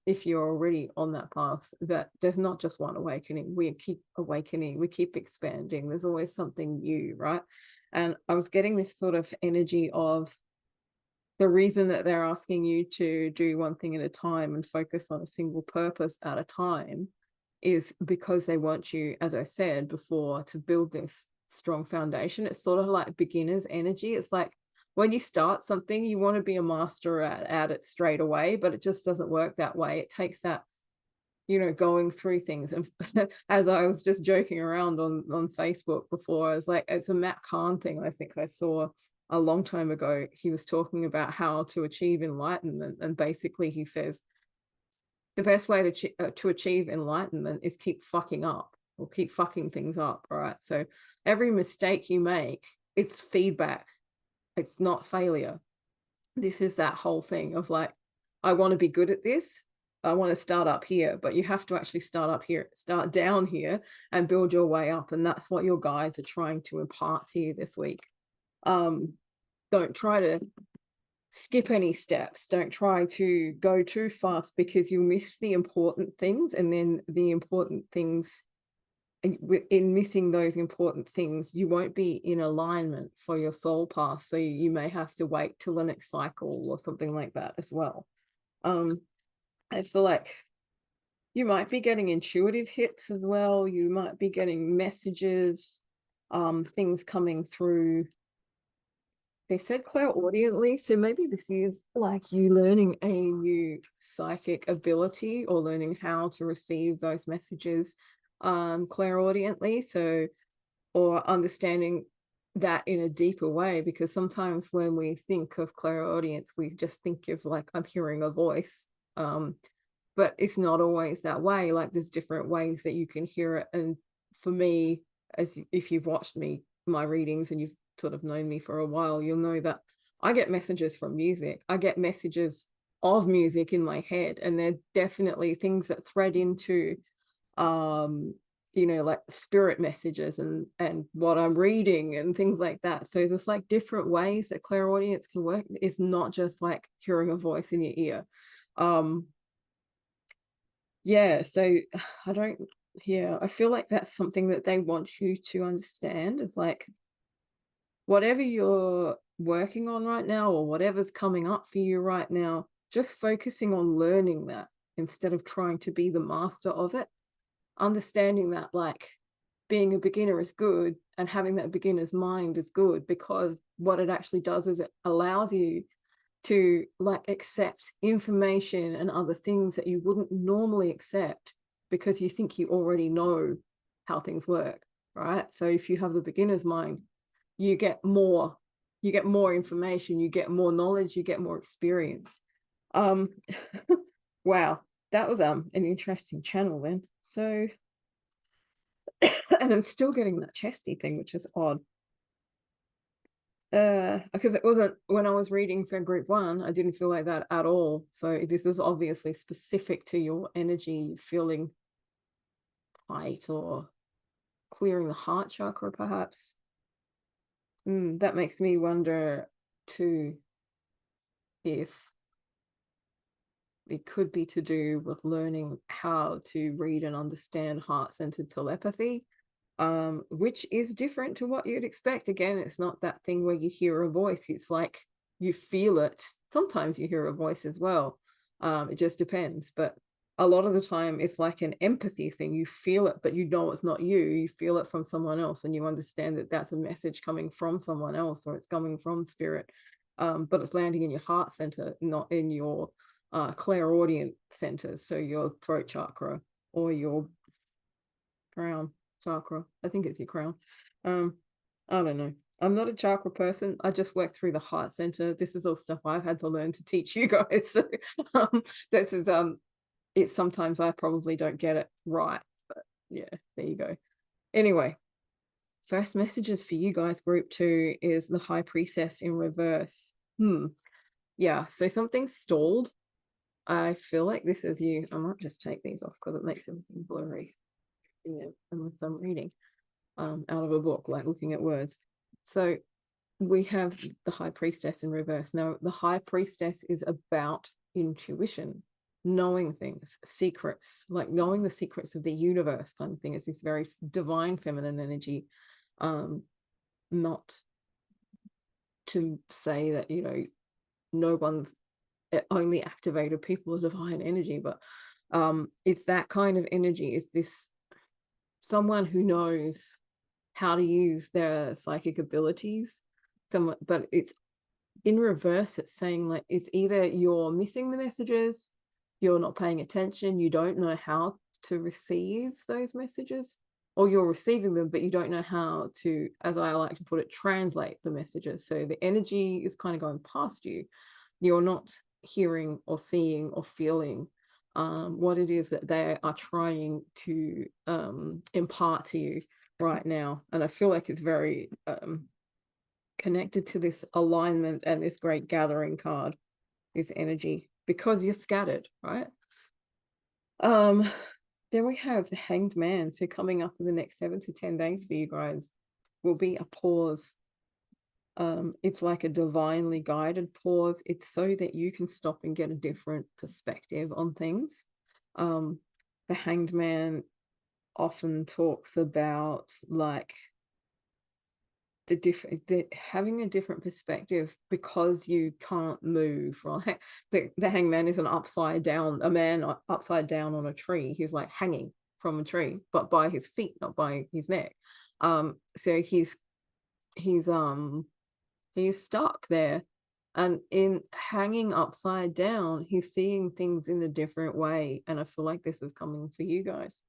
[SPEAKER 1] if you're already on that path, that there's not just one awakening. We keep awakening, we keep expanding. There's always something new, right?
[SPEAKER 2] And I was getting this sort of energy of the reason that they're asking you to do one thing at a time and focus on a single purpose at a time is because they want you, as I said before, to build this strong foundation. It's sort of like beginner's energy. It's like when you start something, you want to be a master at it straight away, but it just doesn't work that way. It takes that, going through things. And as I was just joking around on Facebook before, I was like, it's a Matt Kahn thing I think I saw a long time ago. He was talking about how to achieve enlightenment, and basically he says the best way to achieve enlightenment is keep fucking up, or keep fucking things up, right? So every mistake you make, it's feedback. It's not failure. This is that whole thing of like, I want to be good at this. I want to start up here, but you have to actually start down here and build your way up. And that's what your guides are trying to impart to you this week. Don't try to skip any steps. Don't try to go too fast, because you'll miss the important things. And then the important things, in missing those important things, you won't be in alignment for your soul path. So you may have to wait till the next cycle or something like that as well. I feel like you might be getting intuitive hits as well. You might be getting messages, things coming through. They said clairaudiently, so maybe this is like you learning a new psychic ability, or learning how to receive those messages clairaudiently. So, or understanding that in a deeper way, because sometimes when we think of clairaudience, we just think of like, I'm hearing a voice. But it's not always that way. Like there's different ways that you can hear it. And for me, as if you've watched my readings and you've sort of known me for a while, you'll know that I get messages from music. I get messages of music in my head, and they're definitely things that thread into like spirit messages and what I'm reading and things like that. So there's like different ways that clairaudience can work. It's not just like hearing a voice in your ear. Yeah, so I feel like that's something that they want you to understand. It's like whatever you're working on right now, or whatever's coming up for you right now, just focusing on learning that instead of trying to be the master of it. Understanding that like being a beginner is good, and having that beginner's mind is good, because what it actually does is it allows you to like accept information and other things that you wouldn't normally accept, because you think you already know how things work, right? So if you have the beginner's mind, you get more information, you get more knowledge, you get more experience. Wow, that was an interesting channel then. So and I'm still getting that chesty thing, which is odd. Because it wasn't, when I was reading for group 1, I didn't feel like that at all. So this is obviously specific to your energy, feeling tight or clearing the heart chakra, perhaps. That makes me wonder too if it could be to do with learning how to read and understand heart-centered telepathy, which is different to what you'd expect. Again, it's not that thing where you hear a voice. It's like you feel it. Sometimes you hear a voice as well. It just depends. But a lot of the time, it's like an empathy thing. You feel it, but you know it's not you. You feel it from someone else, and you understand that that's a message coming from someone else, or it's coming from spirit. But it's landing in your heart center, not in your clairaudient centers. So your throat chakra or your crown chakra. I think it's your crown. I don't know. I'm not a chakra person. I just work through the heart center. This is all stuff I've had to learn to teach you guys. So this is it's sometimes I probably don't get it right, but yeah, there you go. Anyway, first messages for you guys, group 2, is the High Priestess in reverse. Yeah, so something stalled. I feel like this is you. I might just take these off because it makes everything blurry. Yeah, unless I'm reading out of a book, like looking at words. So we have the High Priestess in reverse. Now, the High Priestess is about intuition, knowing things, secrets, like knowing the secrets of the universe kind of thing. It's this very divine feminine energy, not to say that, you know, no one's only activated people of divine energy, but it's that kind of energy. Is this someone who knows how to use their psychic abilities? Someone, but it's in reverse. It's saying like it's either you're missing the messages, you're not paying attention, you don't know how to receive those messages, or you're receiving them but you don't know how to, as I like to put it, translate the messages. So the energy is kind of going past you. You're not hearing or seeing or feeling what it is that they are trying to impart to you right now. And I feel like it's very connected to this alignment and this great gathering card, this energy, because you're scattered, right? Then we have the Hanged Man. So coming up in the next 7 to 10 days for you guys will be a pause. It's like a divinely guided pause. It's so that you can stop and get a different perspective on things. The Hanged Man often talks about like having a different perspective because you can't move, right? The hangman is a man upside down on a tree. He's like hanging from a tree, but by his feet, not by his neck. So he's stuck there, and in hanging upside down, he's seeing things in a different way. And I feel like this is coming for you guys.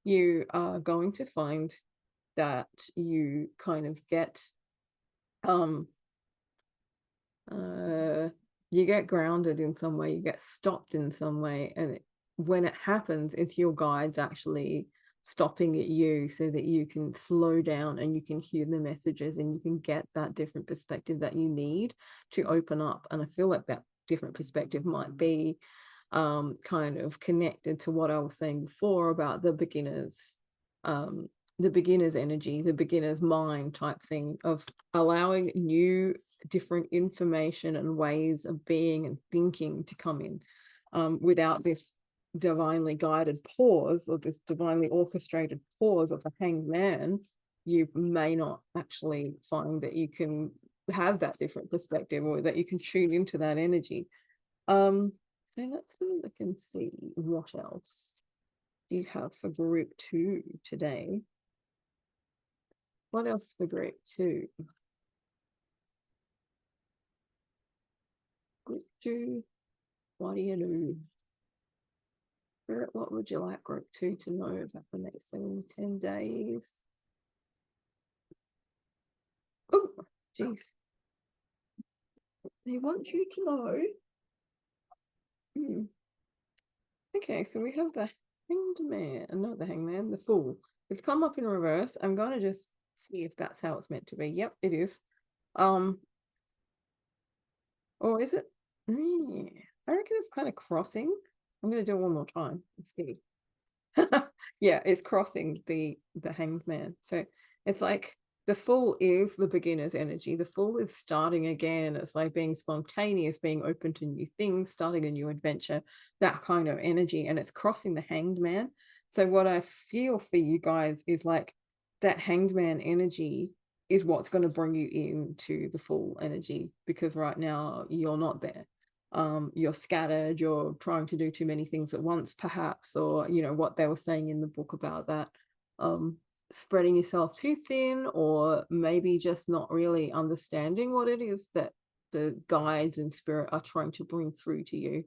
[SPEAKER 2] You are going to find that you kind of get you get grounded in some way, you get stopped in some way, and when it happens, it's your guides actually stopping at you so that you can slow down and you can hear the messages and you can get that different perspective that you need to open up. And I feel like that different perspective might be kind of connected to what I was saying before about the beginner's energy, the beginner's mind type thing, of allowing new different information and ways of being and thinking to come in without this divinely guided pause, or this divinely orchestrated pause of the Hanged Man. You may not actually find that you can have that different perspective, or that you can tune into that energy. So let's look and see what else you have for group 2 today. What else for group 2? Group 2, what do you know? Spirit, what would you like group 2 to know about the next 7 to 10 days? Oh, jeez. They want you to know. Okay, so we have the Hanged Man, not the Hangman, the Fool. It's come up in reverse. I'm going to just see if that's how it's meant to be. Yep, it is. Or is it? I reckon it's kind of crossing. I'm going to do it one more time. Let's see. Yeah, it's crossing the Hanged Man. So it's like the Fool is the beginner's energy. The Fool is starting again. It's like being spontaneous, being open to new things, starting a new adventure, that kind of energy. And it's crossing the Hanged Man. So what I feel for you guys is like that Hanged Man energy is what's going to bring you into the Fool energy, because right now you're not there. You're scattered, you're trying to do too many things at once, perhaps, or you know what they were saying in the book about that, spreading yourself too thin, or maybe just not really understanding what it is that the guides and spirit are trying to bring through to you.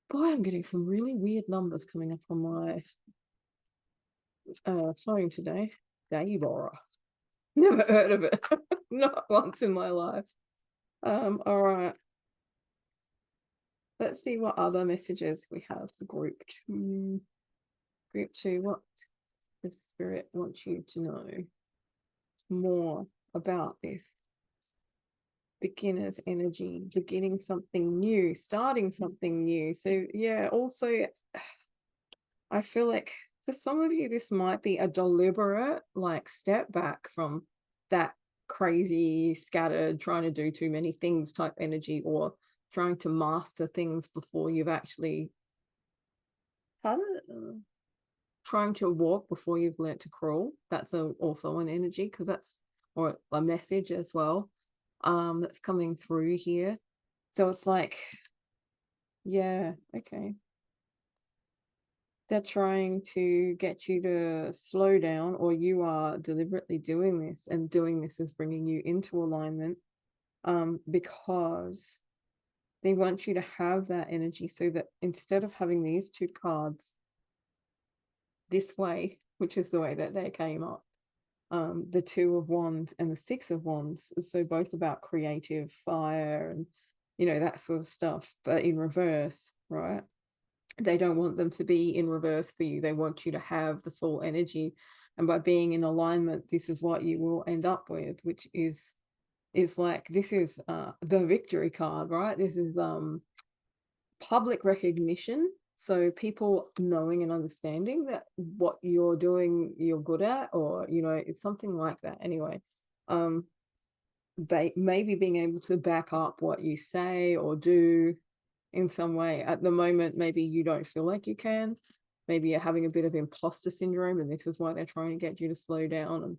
[SPEAKER 2] Boy, I'm getting some really weird numbers coming up on my phone today. Daybora. Never heard of it. Not once in my life. All right. Let's see what other messages we have for group 2. Group 2, what the spirit wants you to know more about this beginner's energy, beginning something new, starting something new. So yeah, also I feel like for some of you this might be a deliberate like step back from that crazy scattered trying to do too many things type energy, or trying to master things before you've actually trying to walk before you've learnt to crawl. That's also an energy, because that's, or a message as well. that's coming through here. So it's like, yeah, okay. They're trying to get you to slow down, or you are deliberately doing this, and doing this is bringing you into alignment, because they want you to have that energy, so that instead of having these two cards this way, which is the way that they came up, the Two of Wands and the Six of Wands, so both about creative fire and that sort of stuff, but in reverse, right? They don't want them to be in reverse for you. They want you to have the full energy, and by being in alignment, this is what you will end up with, which is like, this is the victory card, right? This is public recognition, so people knowing and understanding that what you're doing you're good at, or it's something like that anyway. They maybe being able to back up what you say or do in some way. At the moment, maybe you don't feel like you can. Maybe you're having a bit of imposter syndrome, and this is why they're trying to get you to slow down and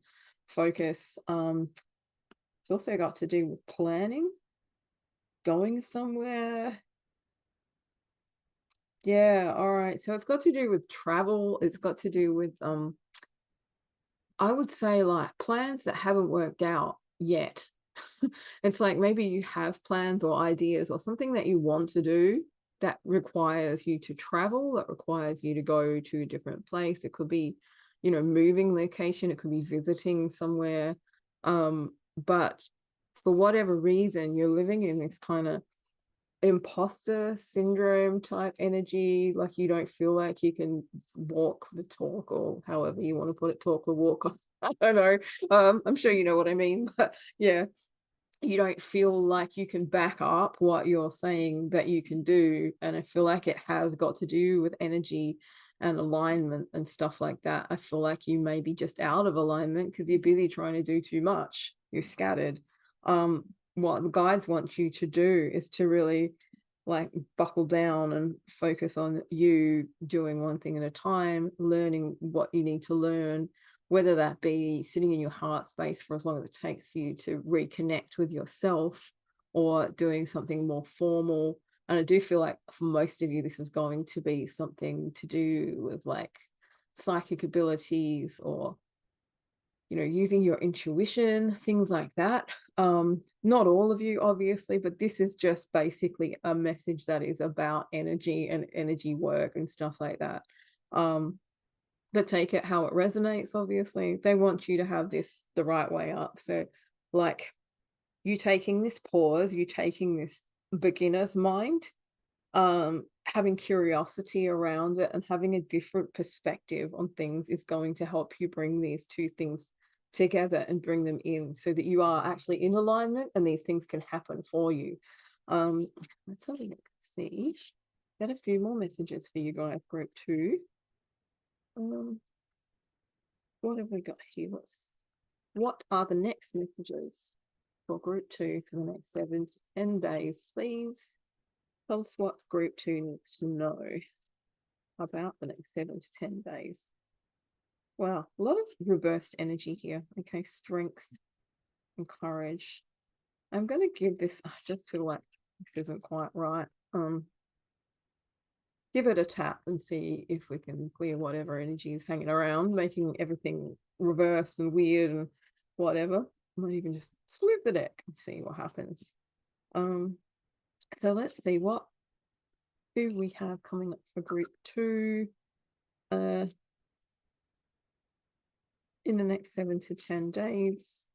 [SPEAKER 2] focus. It's also got to do with planning, going somewhere. Yeah, all right. So it's got to do with travel. It's got to do with I would say, like, plans that haven't worked out yet. It's like maybe you have plans or ideas or something that you want to do that requires you to travel, that requires you to go to a different place. It could be, moving location, it could be visiting somewhere. But for whatever reason, you're living in this kind of imposter syndrome type energy, like you don't feel like you can walk the talk, or however you want to put it, talk the walk. I don't know. I'm sure you know what I mean, but yeah, you don't feel like you can back up what you're saying that you can do. And I feel like it has got to do with energy and alignment and stuff like that. I feel like you may be just out of alignment because you're busy trying to do too much. You're scattered. What the guides want you to do is to really, like, buckle down and focus on you doing one thing at a time, learning what you need to learn, whether that be sitting in your heart space for as long as it takes for you to reconnect with yourself, or doing something more formal. And I do feel like for most of you, this is going to be something to do with, like, psychic abilities, or using your intuition, things like that. Not all of you, obviously, but this is just basically a message that is about energy and energy work and stuff like that. But take it how it resonates. Obviously, they want you to have this the right way up. So, like, you taking this pause, you taking this beginner's mind, having curiosity around it and having a different perspective on things is going to help you bring these two things together and bring them in, so that you are actually in alignment and these things can happen for you. Let's have a look. See, got a few more messages for you guys, group 2. What have we got here? What are the next messages for group 2 for the next 7 to 10 days, please? Tell us what group 2 needs to know about the next 7 to 10 days. Wow, a lot of reversed energy here. Okay, strength and courage. I'm going to give this, I just feel like this isn't quite right. Give it a tap and see if we can clear whatever energy is hanging around, making everything reversed and weird and whatever. I might even just flip the deck and see what happens. So let's see, what do we have coming up for group 2 in the next 7 to 10 days.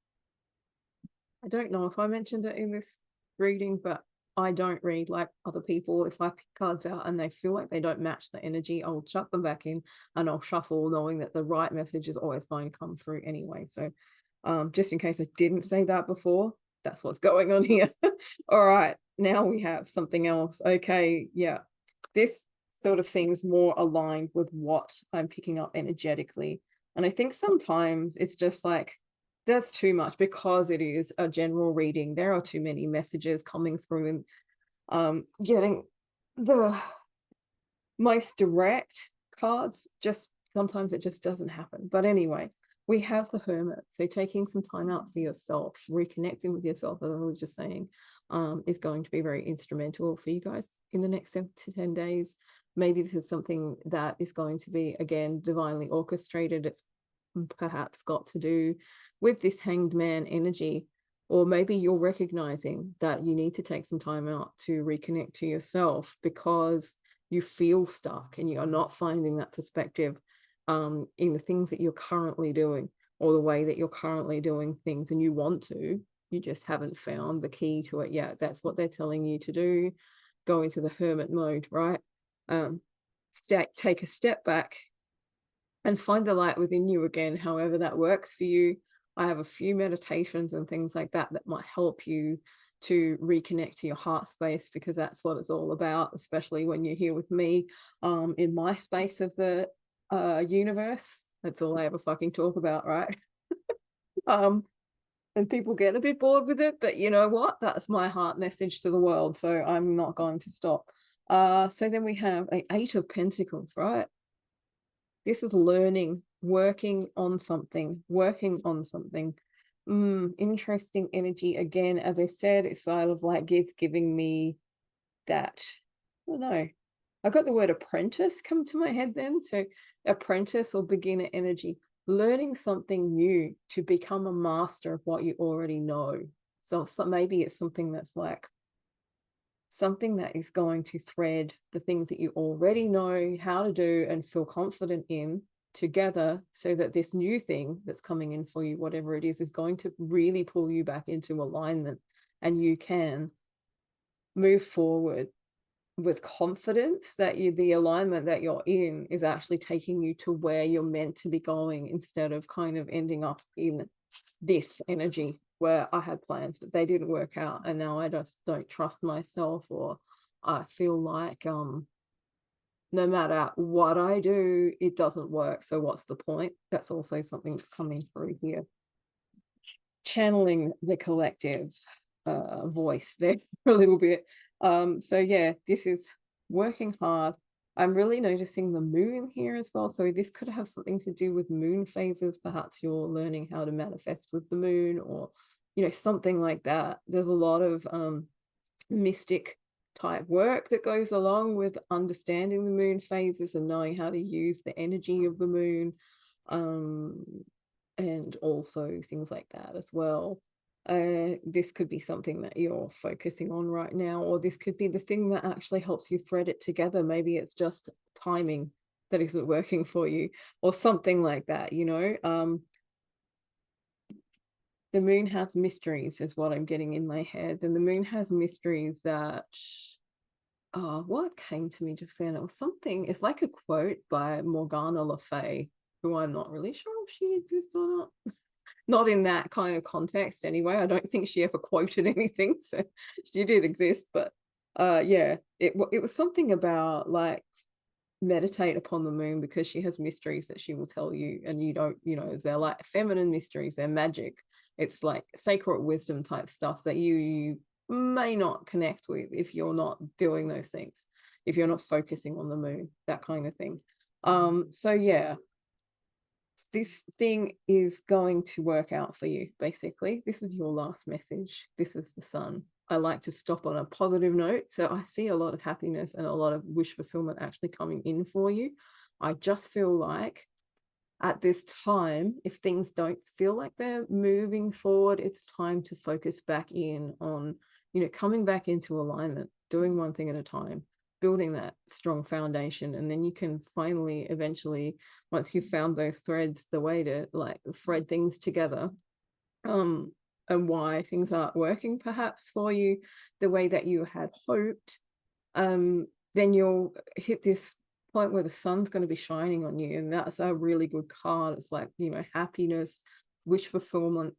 [SPEAKER 2] I don't know if I mentioned it in this reading, but I don't read like other people. If I pick cards out and they feel like they don't match the energy, I'll chuck them back in and I'll shuffle, knowing that the right message is always going to come through anyway. So just in case I didn't say that before, that's what's going on here. All right, now we have something else. Okay, yeah, this sort of seems more aligned with what I'm picking up energetically. And I think sometimes it's just like, that's too much because it is a general reading. There are too many messages coming through, and getting the most direct cards, just sometimes it just doesn't happen. But anyway, we have the Hermit. So taking some time out for yourself, reconnecting with yourself, as I was just saying, is going to be very instrumental for you guys in the next 7 to 10 days. Maybe this is something that is going to be, again, divinely orchestrated. It's perhaps got to do with this Hanged Man energy, or maybe you're recognizing that you need to take some time out to reconnect to yourself because you feel stuck and you are not finding that perspective in the things that you're currently doing, or the way that you're currently doing things, and you want to, you just haven't found the key to it yet. That's what they're telling you to do. Go into the hermit mode, right? Take a step back and find the light within you again, however that works for you. I have a few meditations and things like that that might help you to reconnect to your heart space, because that's what it's all about, especially when you're here with me in my space of the universe. That's all I ever fucking talk about, right? And people get a bit bored with it, but you know what? That's my heart message to the world, so I'm not going to stop. So then we have an 8 of Pentacles, right? This is learning, working on something. Interesting energy. Again, as I said, it's sort of like it's giving me that, I don't know, I got the word apprentice come to my head then. So apprentice or beginner energy, learning something new to become a master of what you already know. So maybe it's something that's like something that is going to thread the things that you already know how to do and feel confident in together, so that this new thing that's coming in for you, whatever it is going to really pull you back into alignment, and you can move forward with confidence that the alignment that you're in is actually taking you to where you're meant to be going, instead of kind of ending up in this energy where I had plans but they didn't work out, and now I just don't trust myself, or I feel like no matter what I do, it doesn't work, so what's the point? That's also something coming through here. Channeling the collective voice there for a little bit. So yeah, this is working hard. I'm really noticing the moon here as well. So this could have something to do with moon phases. Perhaps you're learning how to manifest with the moon, or something like that. There's a lot of mystic type work that goes along with understanding the moon phases and knowing how to use the energy of the moon, and also things like that as well. This could be something that you're focusing on right now, or this could be the thing that actually helps you thread it together. Maybe it's just timing that isn't working for you, or something like that. The moon has mysteries is what I'm getting in my head, and the moon has mysteries that what came to me just then, it was something, it's like a quote by Morgana Le Fay, who I'm not really sure if she exists or not. Not in that kind of context anyway. I don't think she ever quoted anything, so she did exist. But yeah, it was something about like meditate upon the moon, because she has mysteries that she will tell you, and you don't, they're like feminine mysteries, they're magic. It's like sacred wisdom type stuff that you may not connect with if you're not doing those things, if you're not focusing on the moon, that kind of thing. So yeah, this thing is going to work out for you. Basically, this is your last message. This is the sun. I like to stop on a positive note, so I see a lot of happiness and a lot of wish fulfillment actually coming in for you. I just feel like at this time, if things don't feel like they're moving forward, it's time to focus back in on, coming back into alignment, doing one thing at a time, building that strong foundation. And then you can finally, eventually, once you've found those threads, the way to like thread things together, and why things aren't working perhaps for you the way that you had hoped, then you'll hit this point where the sun's going to be shining on you, and that's a really good card. It's like, happiness, wish fulfillment,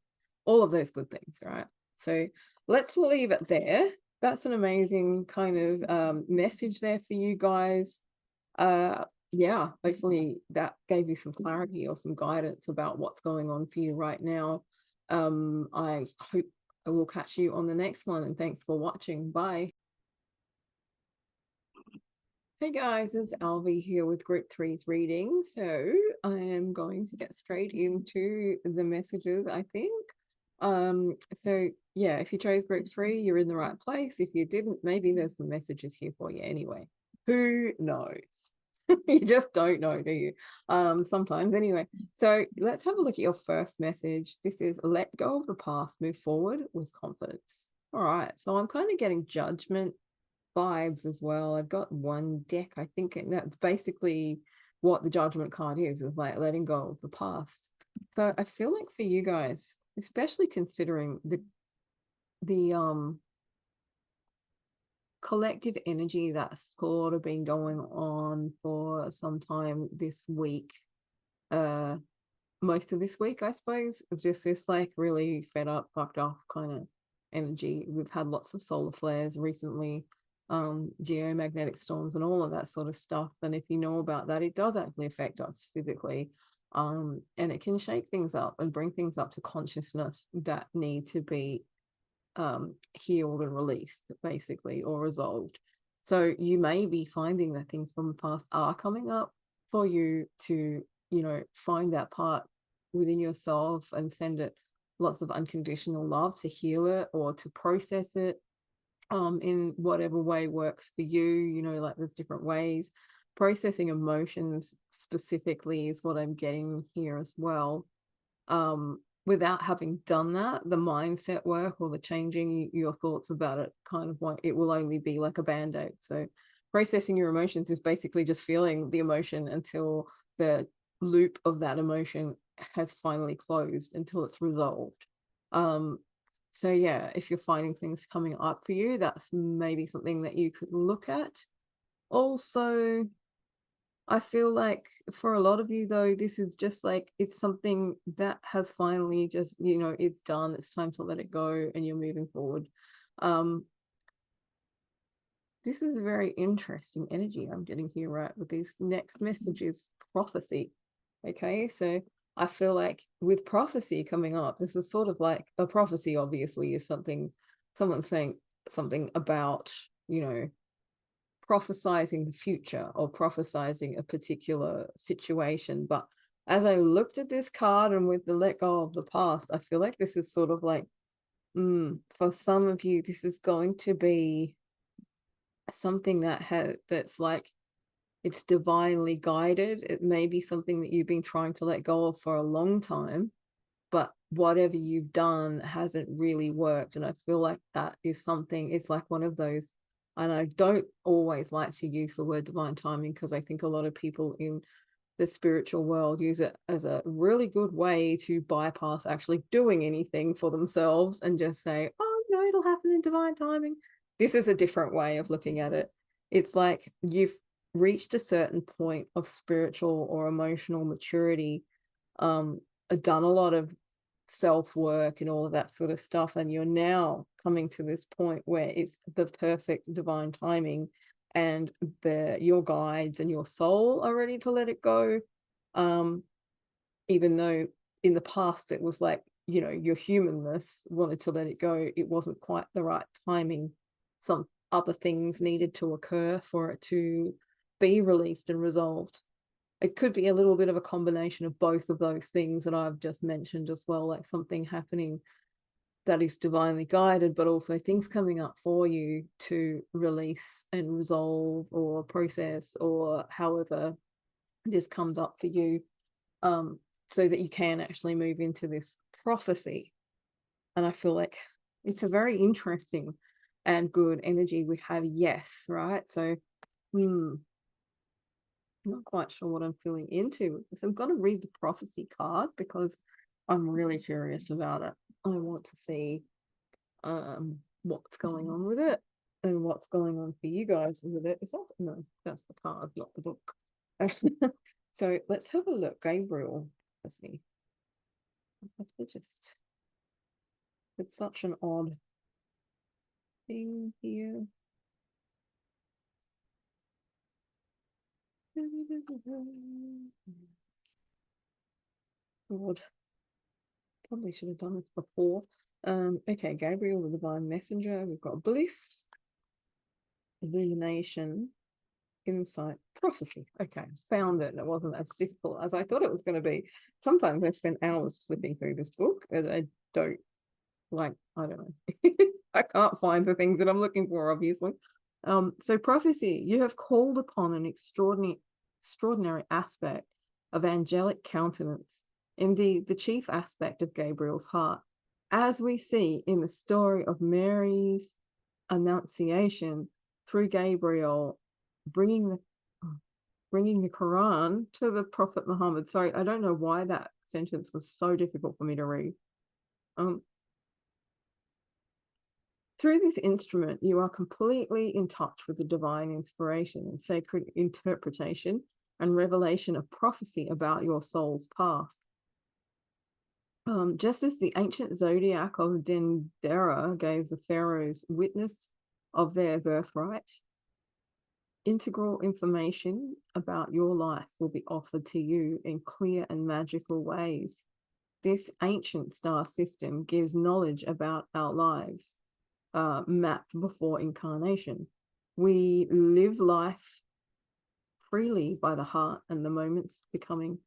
[SPEAKER 2] all of those good things, right? So let's leave it there. That's an amazing kind of message there for you guys. Yeah, hopefully that gave you some clarity or some guidance about what's going on for you right now. I hope I will catch you on the next one, and thanks for watching. Bye. Hey guys, it's Alvi here with Group Three's reading. So I am going to get straight into the messages, I think. So yeah, if you chose Group Three, you're in the right place. If you didn't, maybe there's some messages here for you anyway. Who knows? You just don't know, do you? Sometimes anyway. So let's have a look at your first message. This is let go of the past, move forward with confidence. All right. So I'm kind of getting judgment vibes as well. I've got one deck, I think, and that's basically what the judgment card is like letting go of the past. So I feel like for you guys, especially considering the collective energy that's sort of been going on for some time this week, most of this week, I suppose, it's just this like really fed up, fucked off kind of energy. We've had lots of solar flares recently, geomagnetic storms and all of that sort of stuff. And if you know about that, it does actually affect us physically. And it can shake things up and bring things up to consciousness that need to be healed and released, basically, or resolved. So you may be finding that things from the past are coming up for you to, find that part within yourself and send it lots of unconditional love to heal it or to process it in whatever way works for you. Like there's different ways. Processing emotions specifically is what I'm getting here as well. Without having done that, the mindset work or the changing your thoughts about it kind of like it will only be like a band-aid. So processing your emotions is basically just feeling the emotion until the loop of that emotion has finally closed, until it's resolved. So yeah, if you're finding things coming up for you, that's maybe something that you could look at. Also, I feel like for a lot of you though, this is just like it's something that has finally just, it's done. It's time to let it go and you're moving forward. This is a very interesting energy I'm getting here, right? With these next messages, prophecy. Okay, so I feel like with prophecy coming up, this is sort of like a prophecy, obviously, is something someone's saying something about, prophesizing the future or prophesizing a particular situation. But as I looked at this card and with the let go of the past, I feel like this is sort of like, for some of you, this is going to be something that's like it's divinely guided. It may be something that you've been trying to let go of for a long time, but whatever you've done hasn't really worked. And I feel like that is something, it's like one of those, and I don't always like to use the word divine timing because I think a lot of people in the spiritual world use it as a really good way to bypass actually doing anything for themselves and just say, oh, no, it'll happen in divine timing. This is a different way of looking at it. It's like you've reached a certain point of spiritual or emotional maturity, done a lot of self work and all of that sort of stuff, and you're now coming to this point where it's the perfect divine timing and your guides and your soul are ready to let it go, even though in the past it was like your humanness wanted to let it go. It wasn't quite the right timing. Some other things needed to occur for it to be released and resolved. It could be a little bit of a combination of both of those things that I've just mentioned as well, like something happening that is divinely guided, but also things coming up for you to release and resolve or process or however this comes up for you, so that you can actually move into this prophecy. And I feel like it's a very interesting and good energy we have, yes, right? So I'm not quite sure what I'm feeling into with this. I'm going to read the prophecy card because I'm really curious about it. I want to see what's going on with it and what's going on for you guys with it. Is that no? That's the card, not the book. So let's have a look. Gabriel, let's see. I have to just. It's such an odd thing here. God, probably should have done this before. Okay, Gabriel, the divine messenger. We've got bliss, illumination, insight, prophecy. Okay, found it. It wasn't as difficult as I thought it was going to be. Sometimes I spend hours flipping through this book and I don't I don't know. I can't find the things that I'm looking for, obviously. So prophecy, you have called upon an extraordinary aspect of angelic countenance, indeed the chief aspect of Gabriel's heart, as we see in the story of Mary's annunciation through Gabriel, bringing the Quran to the Prophet Muhammad. Sorry, I don't know why that sentence was so difficult for me to read. Through this instrument, you are completely in touch with the divine inspiration and sacred interpretation and revelation of prophecy about your soul's path. Just as the ancient zodiac of Dendera gave the pharaohs witness of their birthright, integral information about your life will be offered to you in clear and magical ways. This ancient star system gives knowledge about our lives, mapped before incarnation. We live life freely by the heart, and the moments become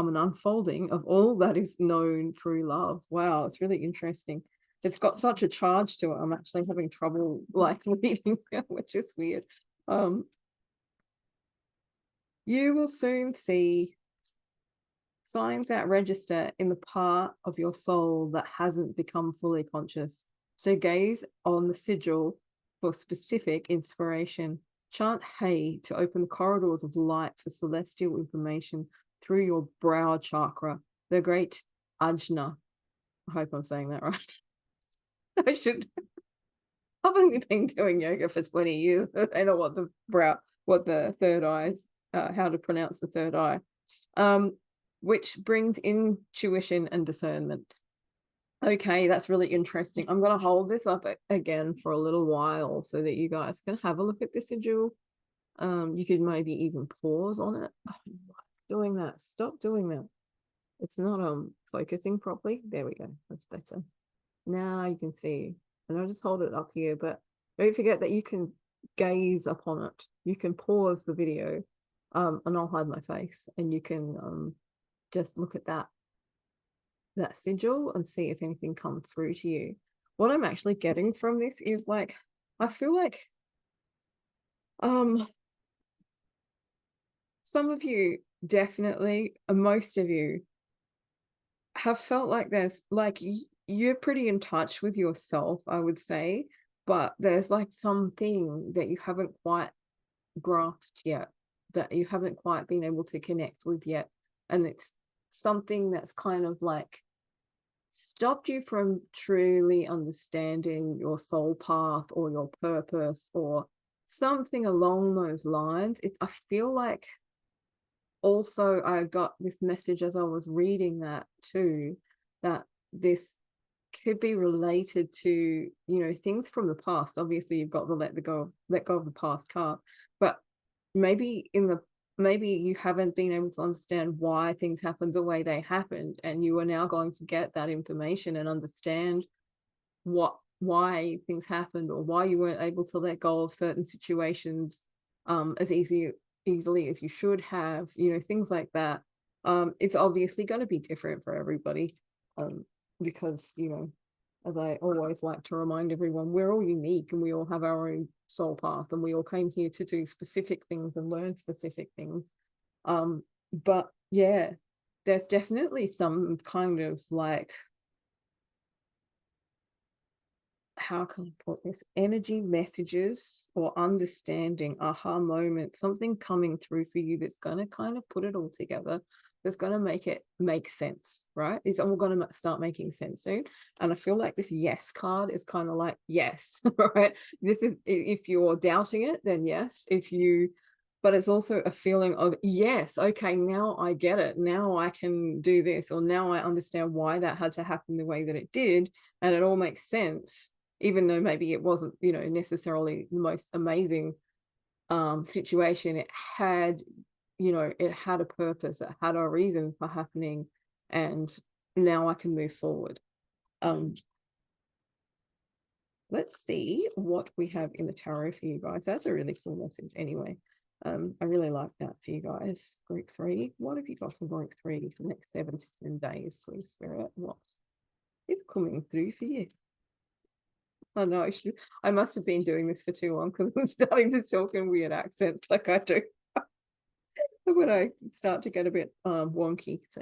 [SPEAKER 2] an unfolding of all that is known through love. Wow, it's really interesting. It's got such a charge to it. I'm actually having trouble reading, which is weird. You will soon see signs that register in the part of your soul that hasn't become fully conscious. So gaze on the sigil for specific inspiration. Chant Hey to open the corridors of light for celestial information through your brow chakra, the great Ajna. I hope I'm saying that right. I've only been doing yoga for 20 years. I know what the third eye, how to pronounce the third eye. Which brings intuition and discernment. Okay, that's really interesting. I'm going to hold this up again for a little while so that you guys can have a look at this sigil. You could maybe even pause on it. I don't know why it's doing that. Stop doing that. It's not focusing properly. There we go. That's better. Now you can see. And I'll just hold it up here, but don't forget that you can gaze upon it. You can pause the video, and I'll hide my face, and you can just look at that sigil and see if anything comes through to you. What I'm actually getting from this is I feel like some of you definitely, most of you have felt like there's you're pretty in touch with yourself, I would say, but there's something that you haven't quite grasped yet, that you haven't quite been able to connect with yet, and it's something that's kind of stopped you from truly understanding your soul path or your purpose or something along those lines. I feel like also I got this message as I was reading that too, that this could be related to things from the past. Obviously you've got the let go of the past card, but maybe you haven't been able to understand why things happened the way they happened, and you are now going to get that information and understand why things happened, or why you weren't able to let go of certain situations as easily as you should have, things like that. It's obviously going to be different for everybody, because as I always like to remind everyone, we're all unique and we all have our own soul path, and we all came here to do specific things and learn specific things. But yeah, there's definitely some kind of how can I put this, energy messages or understanding, aha moment, something coming through for you that's going to kind of put it all together, that's going to make it make sense, right? It's all going to start making sense soon. And I feel like this yes card is kind of yes, right? This is, if you're doubting it, then yes. But it's also a feeling of yes, okay, now I get it, now I can do this, or now I understand why that had to happen the way that it did, and it all makes sense, even though maybe it wasn't necessarily the most amazing situation. It had a purpose, it had a reason for happening, and now I can move forward. let's see what we have in the tarot for you guys. That's a really cool message anyway. I really like that for you guys. Group 3. What have you got for group 3 for the next 7 to 10 days, please, Spirit? What is coming through for you? Oh no, I must have been doing this for too long because I'm starting to talk in weird accents like I do when I start to get a bit wonky. So,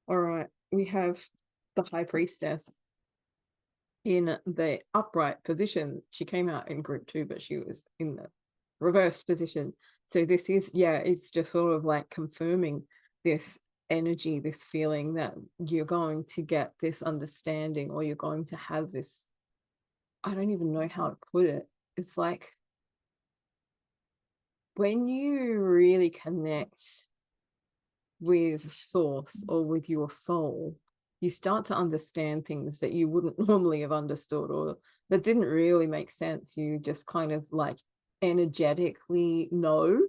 [SPEAKER 2] all right, we have the High Priestess in the upright position. She came out in group 2, but she was in the reverse position. So this is, yeah, it's just sort of like confirming this energy, this feeling that you're going to get this understanding, or you're going to have this, I don't even know how to put it. It's like when you really connect with source or with your soul, you start to understand things that you wouldn't normally have understood, or that didn't really make sense. You just kind of like energetically know,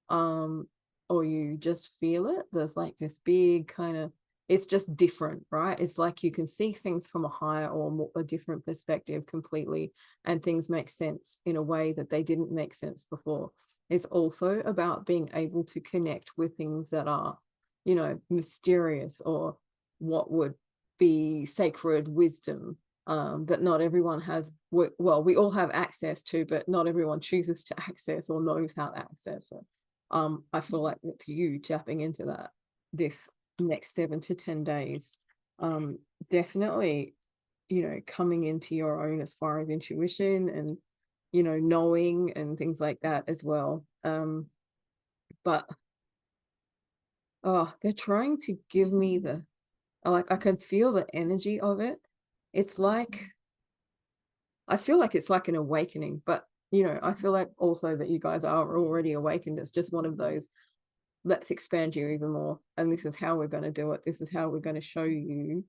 [SPEAKER 2] or you just feel it. There's like this big kind of, it's just different, right? It's like you can see things from a higher or more, a different perspective completely, and things make sense in a way that they didn't make sense before. It's also about being able to connect with things that are, you know, mysterious, or what would be sacred wisdom, that not everyone has. Well, we all have access to, but not everyone chooses to access or knows how to access it. I feel like with you tapping into that this next 7 to 10 days, definitely, you know, coming into your own as far as intuition and, you know, knowing and things like that as well. But oh, they're trying to give me the, like, I can feel the energy of it. It's like, I feel like it's like an awakening, but you know, I feel like also that you guys are already awakened. It's just one of those, let's expand you even more, and this is how we're going to do it. This is how we're going to show you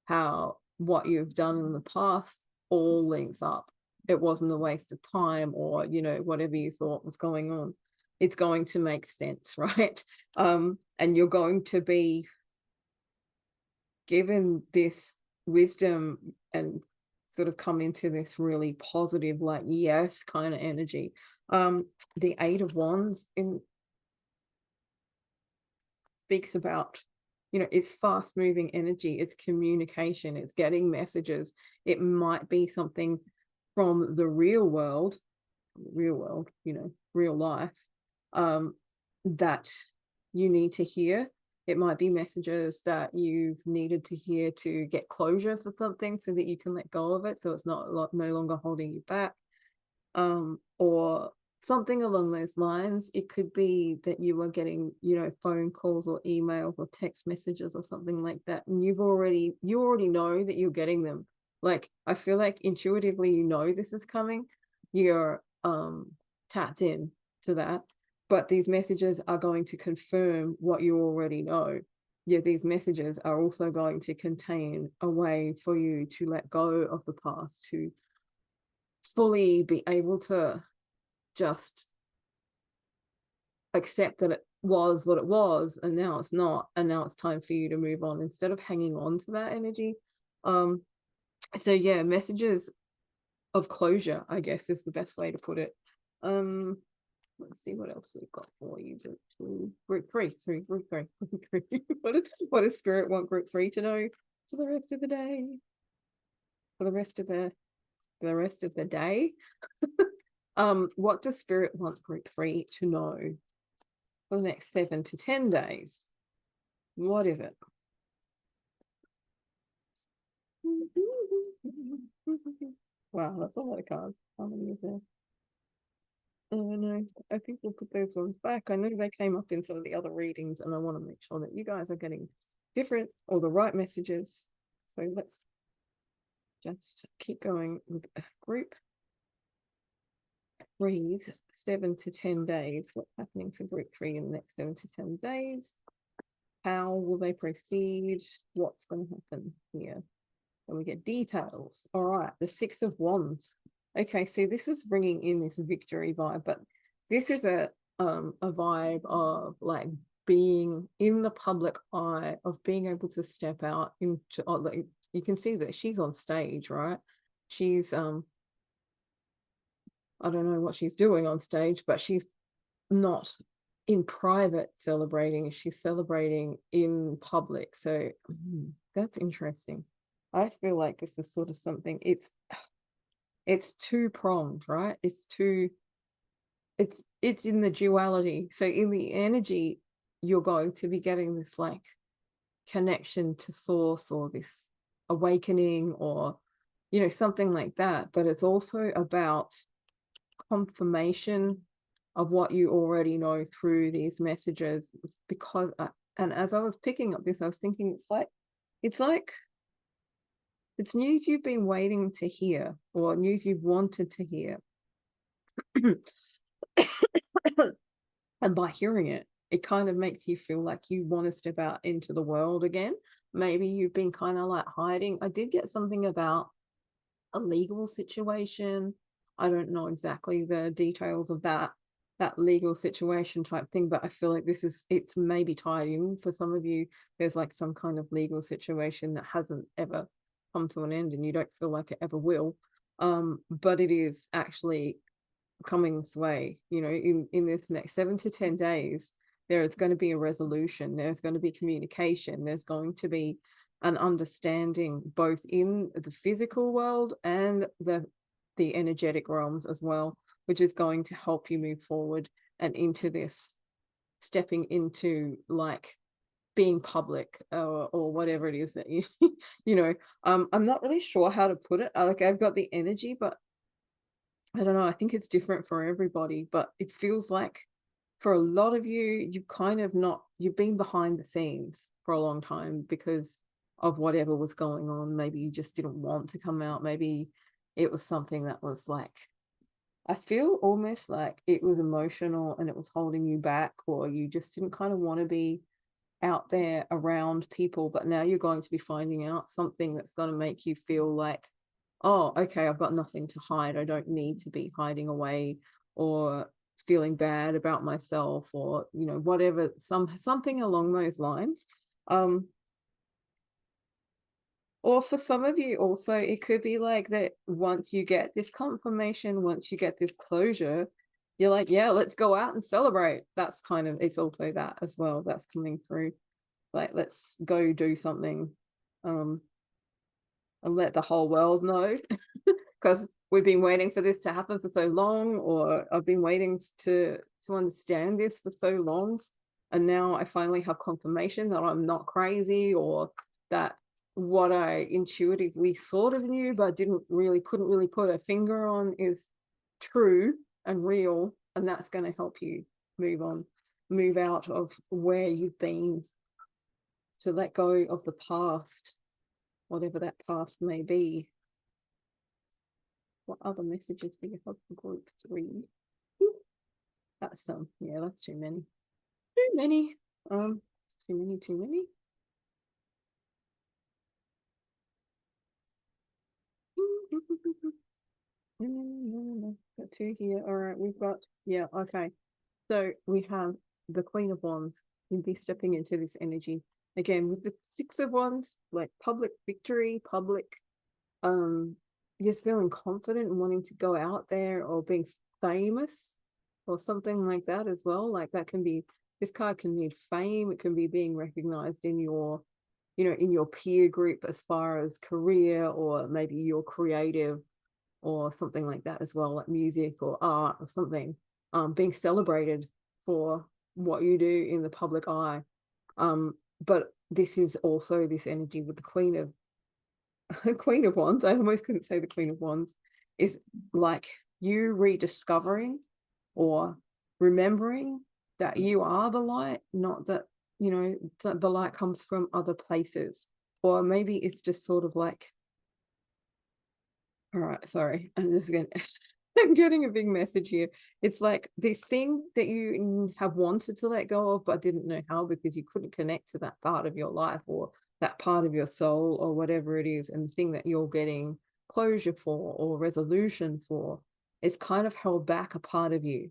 [SPEAKER 2] how what you've done in the past all links up. It wasn't a waste of time, or you know, whatever you thought was going on, it's going to make sense, right? And you're going to be given this wisdom and sort of come into this really positive, like yes kind of energy. The 8 of Wands in speaks about, you know, it's fast moving energy, it's communication, it's getting messages. It might be something from the real world, you know, real life, that you need to hear. It might be messages that you've needed to hear to get closure for something, so that you can let go of it, so it's not no longer holding you back, or something along those lines. It could be that you are getting, you know, phone calls or emails or text messages or something like that, and you already know that you're getting them. Like, I feel like intuitively you know this is coming. You're tapped in to that, but these messages are going to confirm what you already know. Yeah, these messages are also going to contain a way for you to let go of the past, to fully be able to just accept that it was what it was, and now it's not, and now it's time for you to move on instead of hanging on to that energy. So yeah, messages of closure, I guess, is the best way to put it. Let's see what else we've got for you. Group 3, sorry, group 3. What does spirit want group 3 to know for the rest of the day, for the rest of the day? What does spirit want group 3 to know for the next 7 to 10 days? What is it? Wow, that's a lot of cards. How many is there? Oh no, I think we'll put those ones back. I know they came up in some of the other readings, and I want to make sure that you guys are getting different or the right messages. So let's just keep going with group 3's 7 to 10 days. What's happening for group 3 in the next 7 to 10 days? How will they proceed? What's going to happen here? And we get details. All right, the 6 of Wands. Okay, so this is bringing in this victory vibe, but this is a vibe of like being in the public eye, of being able to step out into, like, you can see that she's on stage, right? She's I don't know what she's doing on stage, but she's not in private celebrating, she's celebrating in public. So that's interesting. I feel like this is sort of something, it's two pronged, right? It's in the duality. So in the energy, you're going to be getting this like connection to source, or this awakening, or something like that. But it's also about confirmation of what you already know through these messages. Because and as I was picking up this, I was thinking it's news you've been waiting to hear, or news you've wanted to hear. And by hearing it, it kind of makes you feel like you want to step out into the world again. Maybe you've been kind of like hiding. I did get something about a legal situation. I don't know exactly the details of that legal situation type thing, but I feel like it's maybe tied in for some of you. There's like some kind of legal situation that hasn't ever come to an end, and you don't feel like it ever will. But it is actually coming this way, in this next 7 to 10 days. There is going to be a resolution, there's going to be communication, there's going to be an understanding, both in the physical world and the energetic realms as well, which is going to help you move forward and into this, stepping into like being public, or whatever it is that I'm not really sure how to put it. Like, I've got the energy, but I don't know, I think it's different for everybody. But it feels like for a lot of you, you've been behind the scenes for a long time because of whatever was going on. Maybe you just didn't want to come out. Maybe it was something that was like, I feel almost like it was emotional and it was holding you back, or you just didn't kind of want to be out there around people. But now you're going to be finding out something that's going to make you feel like, oh, okay, I've got nothing to hide. I don't need to be hiding away or feeling bad about myself, or whatever, something along those lines. Or for some of you also, it could be like that once you get this confirmation, once you get this closure, you're like, yeah, let's go out and celebrate. That's kind of, it's also that as well that's coming through. Like, let's go do something, and let the whole world know. Because we've been waiting for this to happen for so long, or I've been waiting to understand this for so long, and now I finally have confirmation that I'm not crazy, or that what I intuitively sort of knew but couldn't really put a finger on is true and real. And that's going to help you move out of where you've been, to let go of the past, whatever that past may be. What other messages do you have for group 3? That's yeah, that's too many. Too many. Too many. Got 2 here. All right, we've got, yeah, okay. So we have the Queen of Wands. You'll be stepping into this energy again with the 6 of Wands, like public victory, public, just feeling confident and wanting to go out there, or being famous or something like that as well. Like, that can be, this card can mean fame, it can be being recognized in your in your peer group as far as career, or maybe you're creative or something like that as well, like music or art or something, being celebrated for what you do in the public eye. But this is also this energy with the Queen of Wands. I almost couldn't say the Queen of Wands, is like you rediscovering or remembering that you are the light, not that the light comes from other places. Or maybe it's just sort of like, all right, sorry, I'm just gonna I'm getting a big message here. It's like this thing that you have wanted to let go of but didn't know how, because you couldn't connect to that part of your life, or that part of your soul, or whatever it is. And the thing that you're getting closure for or resolution for is kind of held back a part of you.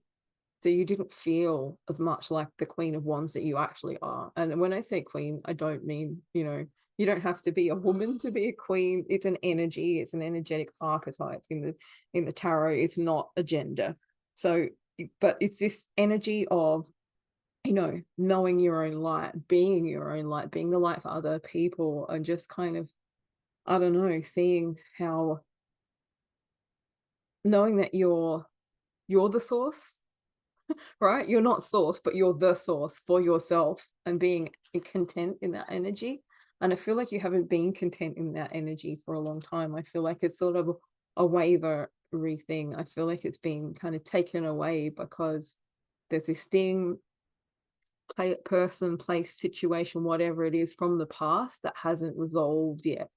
[SPEAKER 2] So you didn't feel as much like the Queen of Wands that you actually are. And when I say queen, I don't mean, You don't have to be a woman to be a queen. It's an energy, it's an energetic archetype in the tarot. It's not a gender. So, but it's this energy of, you know, knowing your own light, being your own light, being the light for other people, and just kind of, I don't know, seeing how, knowing that you're the source, right? You're not source, but you're the source for yourself, and being content in that energy. And I feel like you haven't been content in that energy for a long time. I feel like it's sort of a wavery thing. I feel like it's been kind of taken away because there's this thing, person, place, situation, whatever it is from the past that hasn't resolved yet,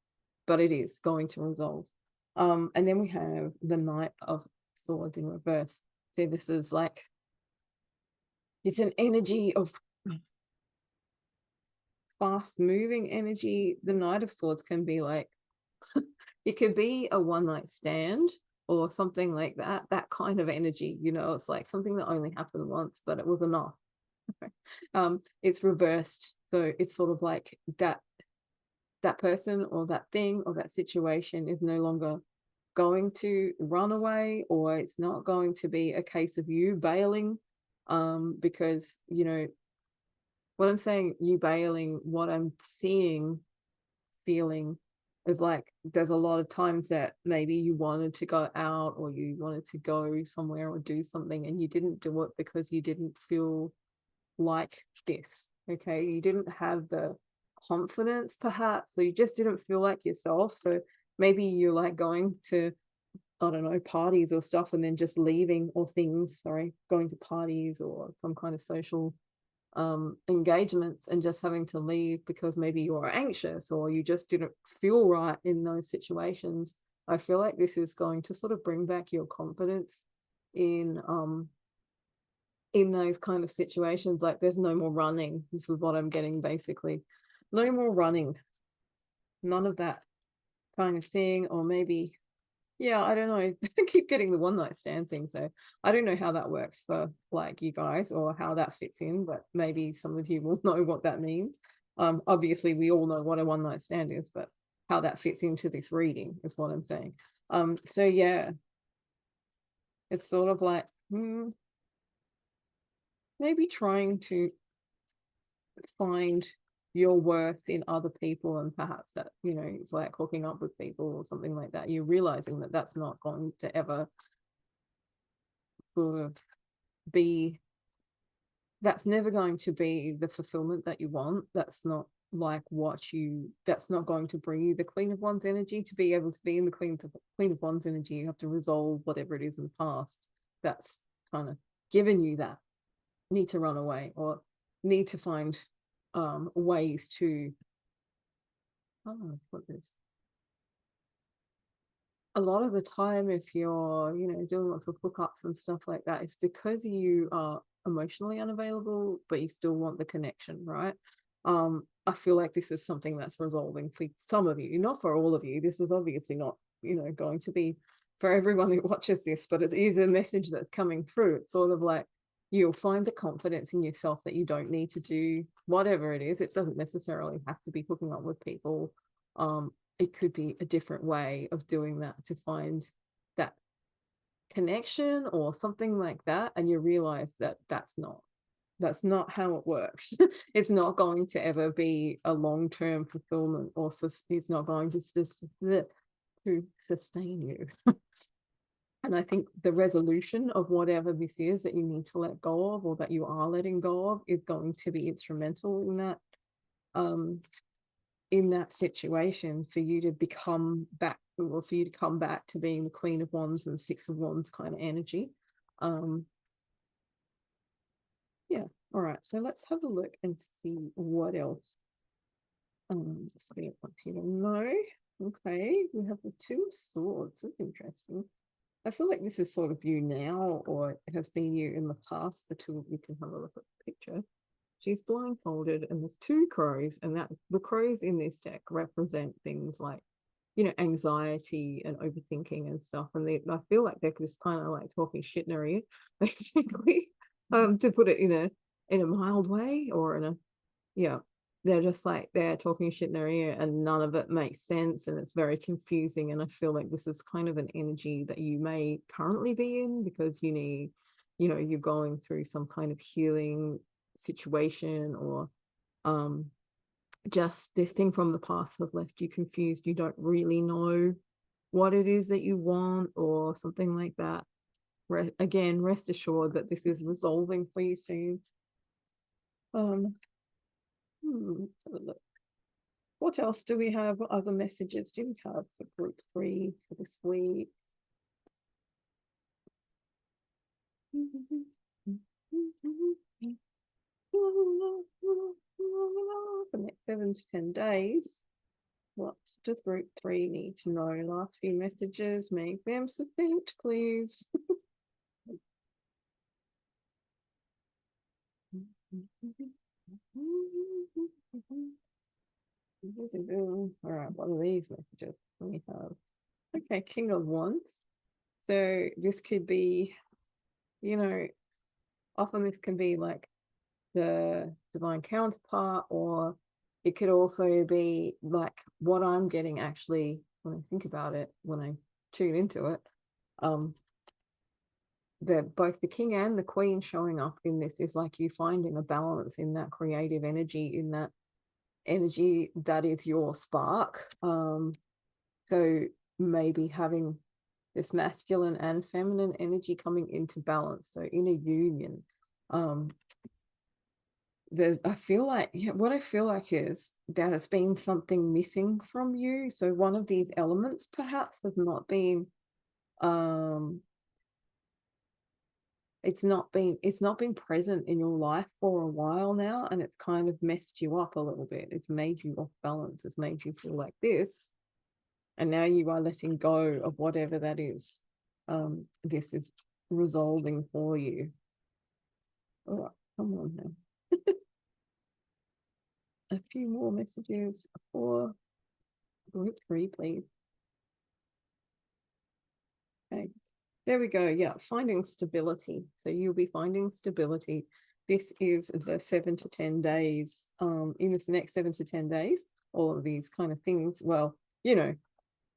[SPEAKER 2] but it is going to resolve. And then we have the Knight of Swords in reverse. So this is like, it's an energy of fast moving energy. The Knight of Swords can be like, it could be a one night stand or something like that, that kind of energy, you know. It's like something that only happened once, but it was enough. It's reversed, so it's sort of like that person or that thing or that situation is no longer going to run away, or it's not going to be a case of you bailing, because, you know, what I'm saying, you bailing, what I'm seeing, feeling, is like there's a lot of times that maybe you wanted to go out or you wanted to go somewhere or do something, and you didn't do it because you didn't feel like this. Okay, you didn't have the confidence perhaps, or you just didn't feel like yourself. So maybe you're like going to, I don't know, parties or stuff, and then just leaving, or things, sorry, going to parties or some kind of social engagements, and just having to leave because maybe you're anxious or you just didn't feel right in those situations. I feel like this is going to sort of bring back your confidence in those kind of situations. Like there's no more running. This is what I'm getting basically. No more running. None of that kind of thing. Or maybe, yeah, I don't know. I keep getting the one night stand thing. So I don't know how that works for like you guys, or how that fits in, but maybe some of you will know what that means. Obviously we all know what a one night stand is, but how that fits into this reading is what I'm saying. So yeah, it's sort of like, maybe trying to find your worth in other people, and perhaps that, you know, it's like hooking up with people or something like that. You're realizing that that's not going to ever sort of be, that's never going to be the fulfillment that you want. That's not like what you, that's not going to bring you the Queen of Wands energy. To be able to be in the Queen of Wands energy, you have to resolve whatever it is in the past that's kind of given you that need to run away, or need to find ways to, put this, a lot of the time if you're, you know, doing lots of hookups and stuff like that, it's because you are emotionally unavailable but you still want the connection, right? I feel like this is something that's resolving for some of you, not for all of you. This is obviously not, you know, going to be for everyone who watches this, but it is a message that's coming through. It's sort of like you'll find the confidence in yourself that you don't need to do whatever it is. It doesn't necessarily have to be hooking up with people. It could be a different way of doing that to find that connection or something like that, and you realize that that's not how it works. It's not going to ever be a long-term fulfillment, or it's not going to sustain you. And I think the resolution of whatever this is that you need to let go of, or that you are letting go of, is going to be instrumental in that situation, for you to become back, or for you to come back to being the Queen of Wands and Six of Wands kind of energy. Yeah, all right, so let's have a look and see what else Spirit wants you to know. Okay, we have the Two of Swords. That's interesting. I feel like this is sort of you now, or it has been you in the past. The two of you can have a look at the picture. She's blindfolded and there's two crows, and that the crows in this deck represent things like, you know, anxiety and overthinking and stuff. And I feel like they're just kind of like talking shit in her ear, basically, to put it in a mild way, or in a, yeah. they're just like they're talking shit in their ear and none of it makes sense and it's very confusing. And I feel like this is kind of an energy that you may currently be in because you need, you're going through some kind of healing situation, or just this thing from the past has left you confused. You don't really know what it is that you want or something like that. Again, rest assured that this is resolving for you soon. Let's have a look. What else do we have? What other messages do we have for group 3 for this week? For the next 7 to 10 days, what does group 3 need to know? Last few messages, make them succinct, please. All right, what are these messages we have? Okay, King of Wands. So this could be, often this can be like the divine counterpart, or it could also be like what I'm getting actually when I think about it, when I tune into it. Both the king and the queen showing up in this is like you finding a balance in that creative energy, in that energy that is your spark. So maybe having this masculine and feminine energy coming into balance, so in a union. I feel like, what I feel like is there has been something missing from you. So one of these elements perhaps has not been it's not been present in your life for a while now, and it's kind of messed you up a little bit. It's made you off balance. It's made you feel like this, and now you are letting go of whatever that is. This is resolving for you. All right, come on now. A few more messages for group 3, please. Okay, there we go. Yeah, finding stability. So you'll be finding stability. This is the 7 to 10 days. In this next 7 to 10 days, all of these kind of things. Well,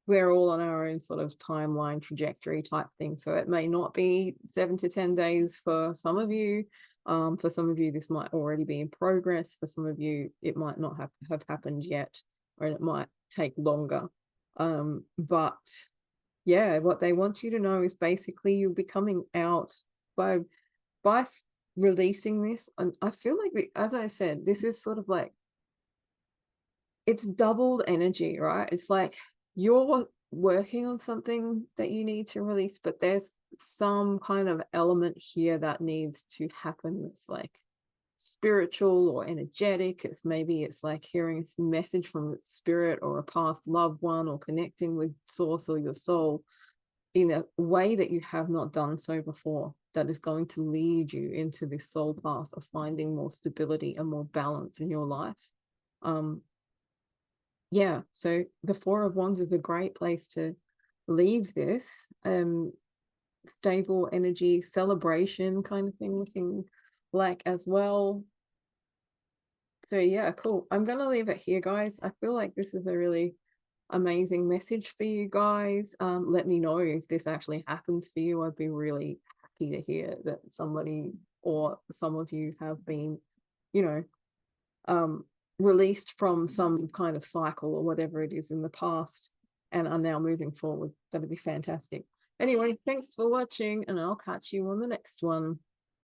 [SPEAKER 2] we're all on our own sort of timeline trajectory type thing. So it may not be 7 to 10 days for some of you. For some of you, this might already be in progress. For some of you, it might not have happened yet, or it might take longer. But yeah, what they want you to know is basically you'll be coming out by releasing this. And I feel like, as I said, this is sort of like, it's doubled energy, right? It's like you're working on something that you need to release, but there's some kind of element here that needs to happen. It's like spiritual or energetic. It's like hearing a message from spirit or a past loved one, or connecting with source or your soul in a way that you have not done so before, that is going to lead you into this soul path of finding more stability and more balance in your life. Yeah, so the 4 of Wands is a great place to leave this stable energy, celebration kind of thing looking like as well. So yeah, cool. I'm gonna leave it here, guys. I feel like this is a really amazing message for you guys. Let me know if this actually happens for you. I'd be really happy to hear that somebody or some of you have been, released from some kind of cycle or whatever it is in the past and are now moving forward. That'd be fantastic. Anyway, thanks for watching, and I'll catch you on the next one.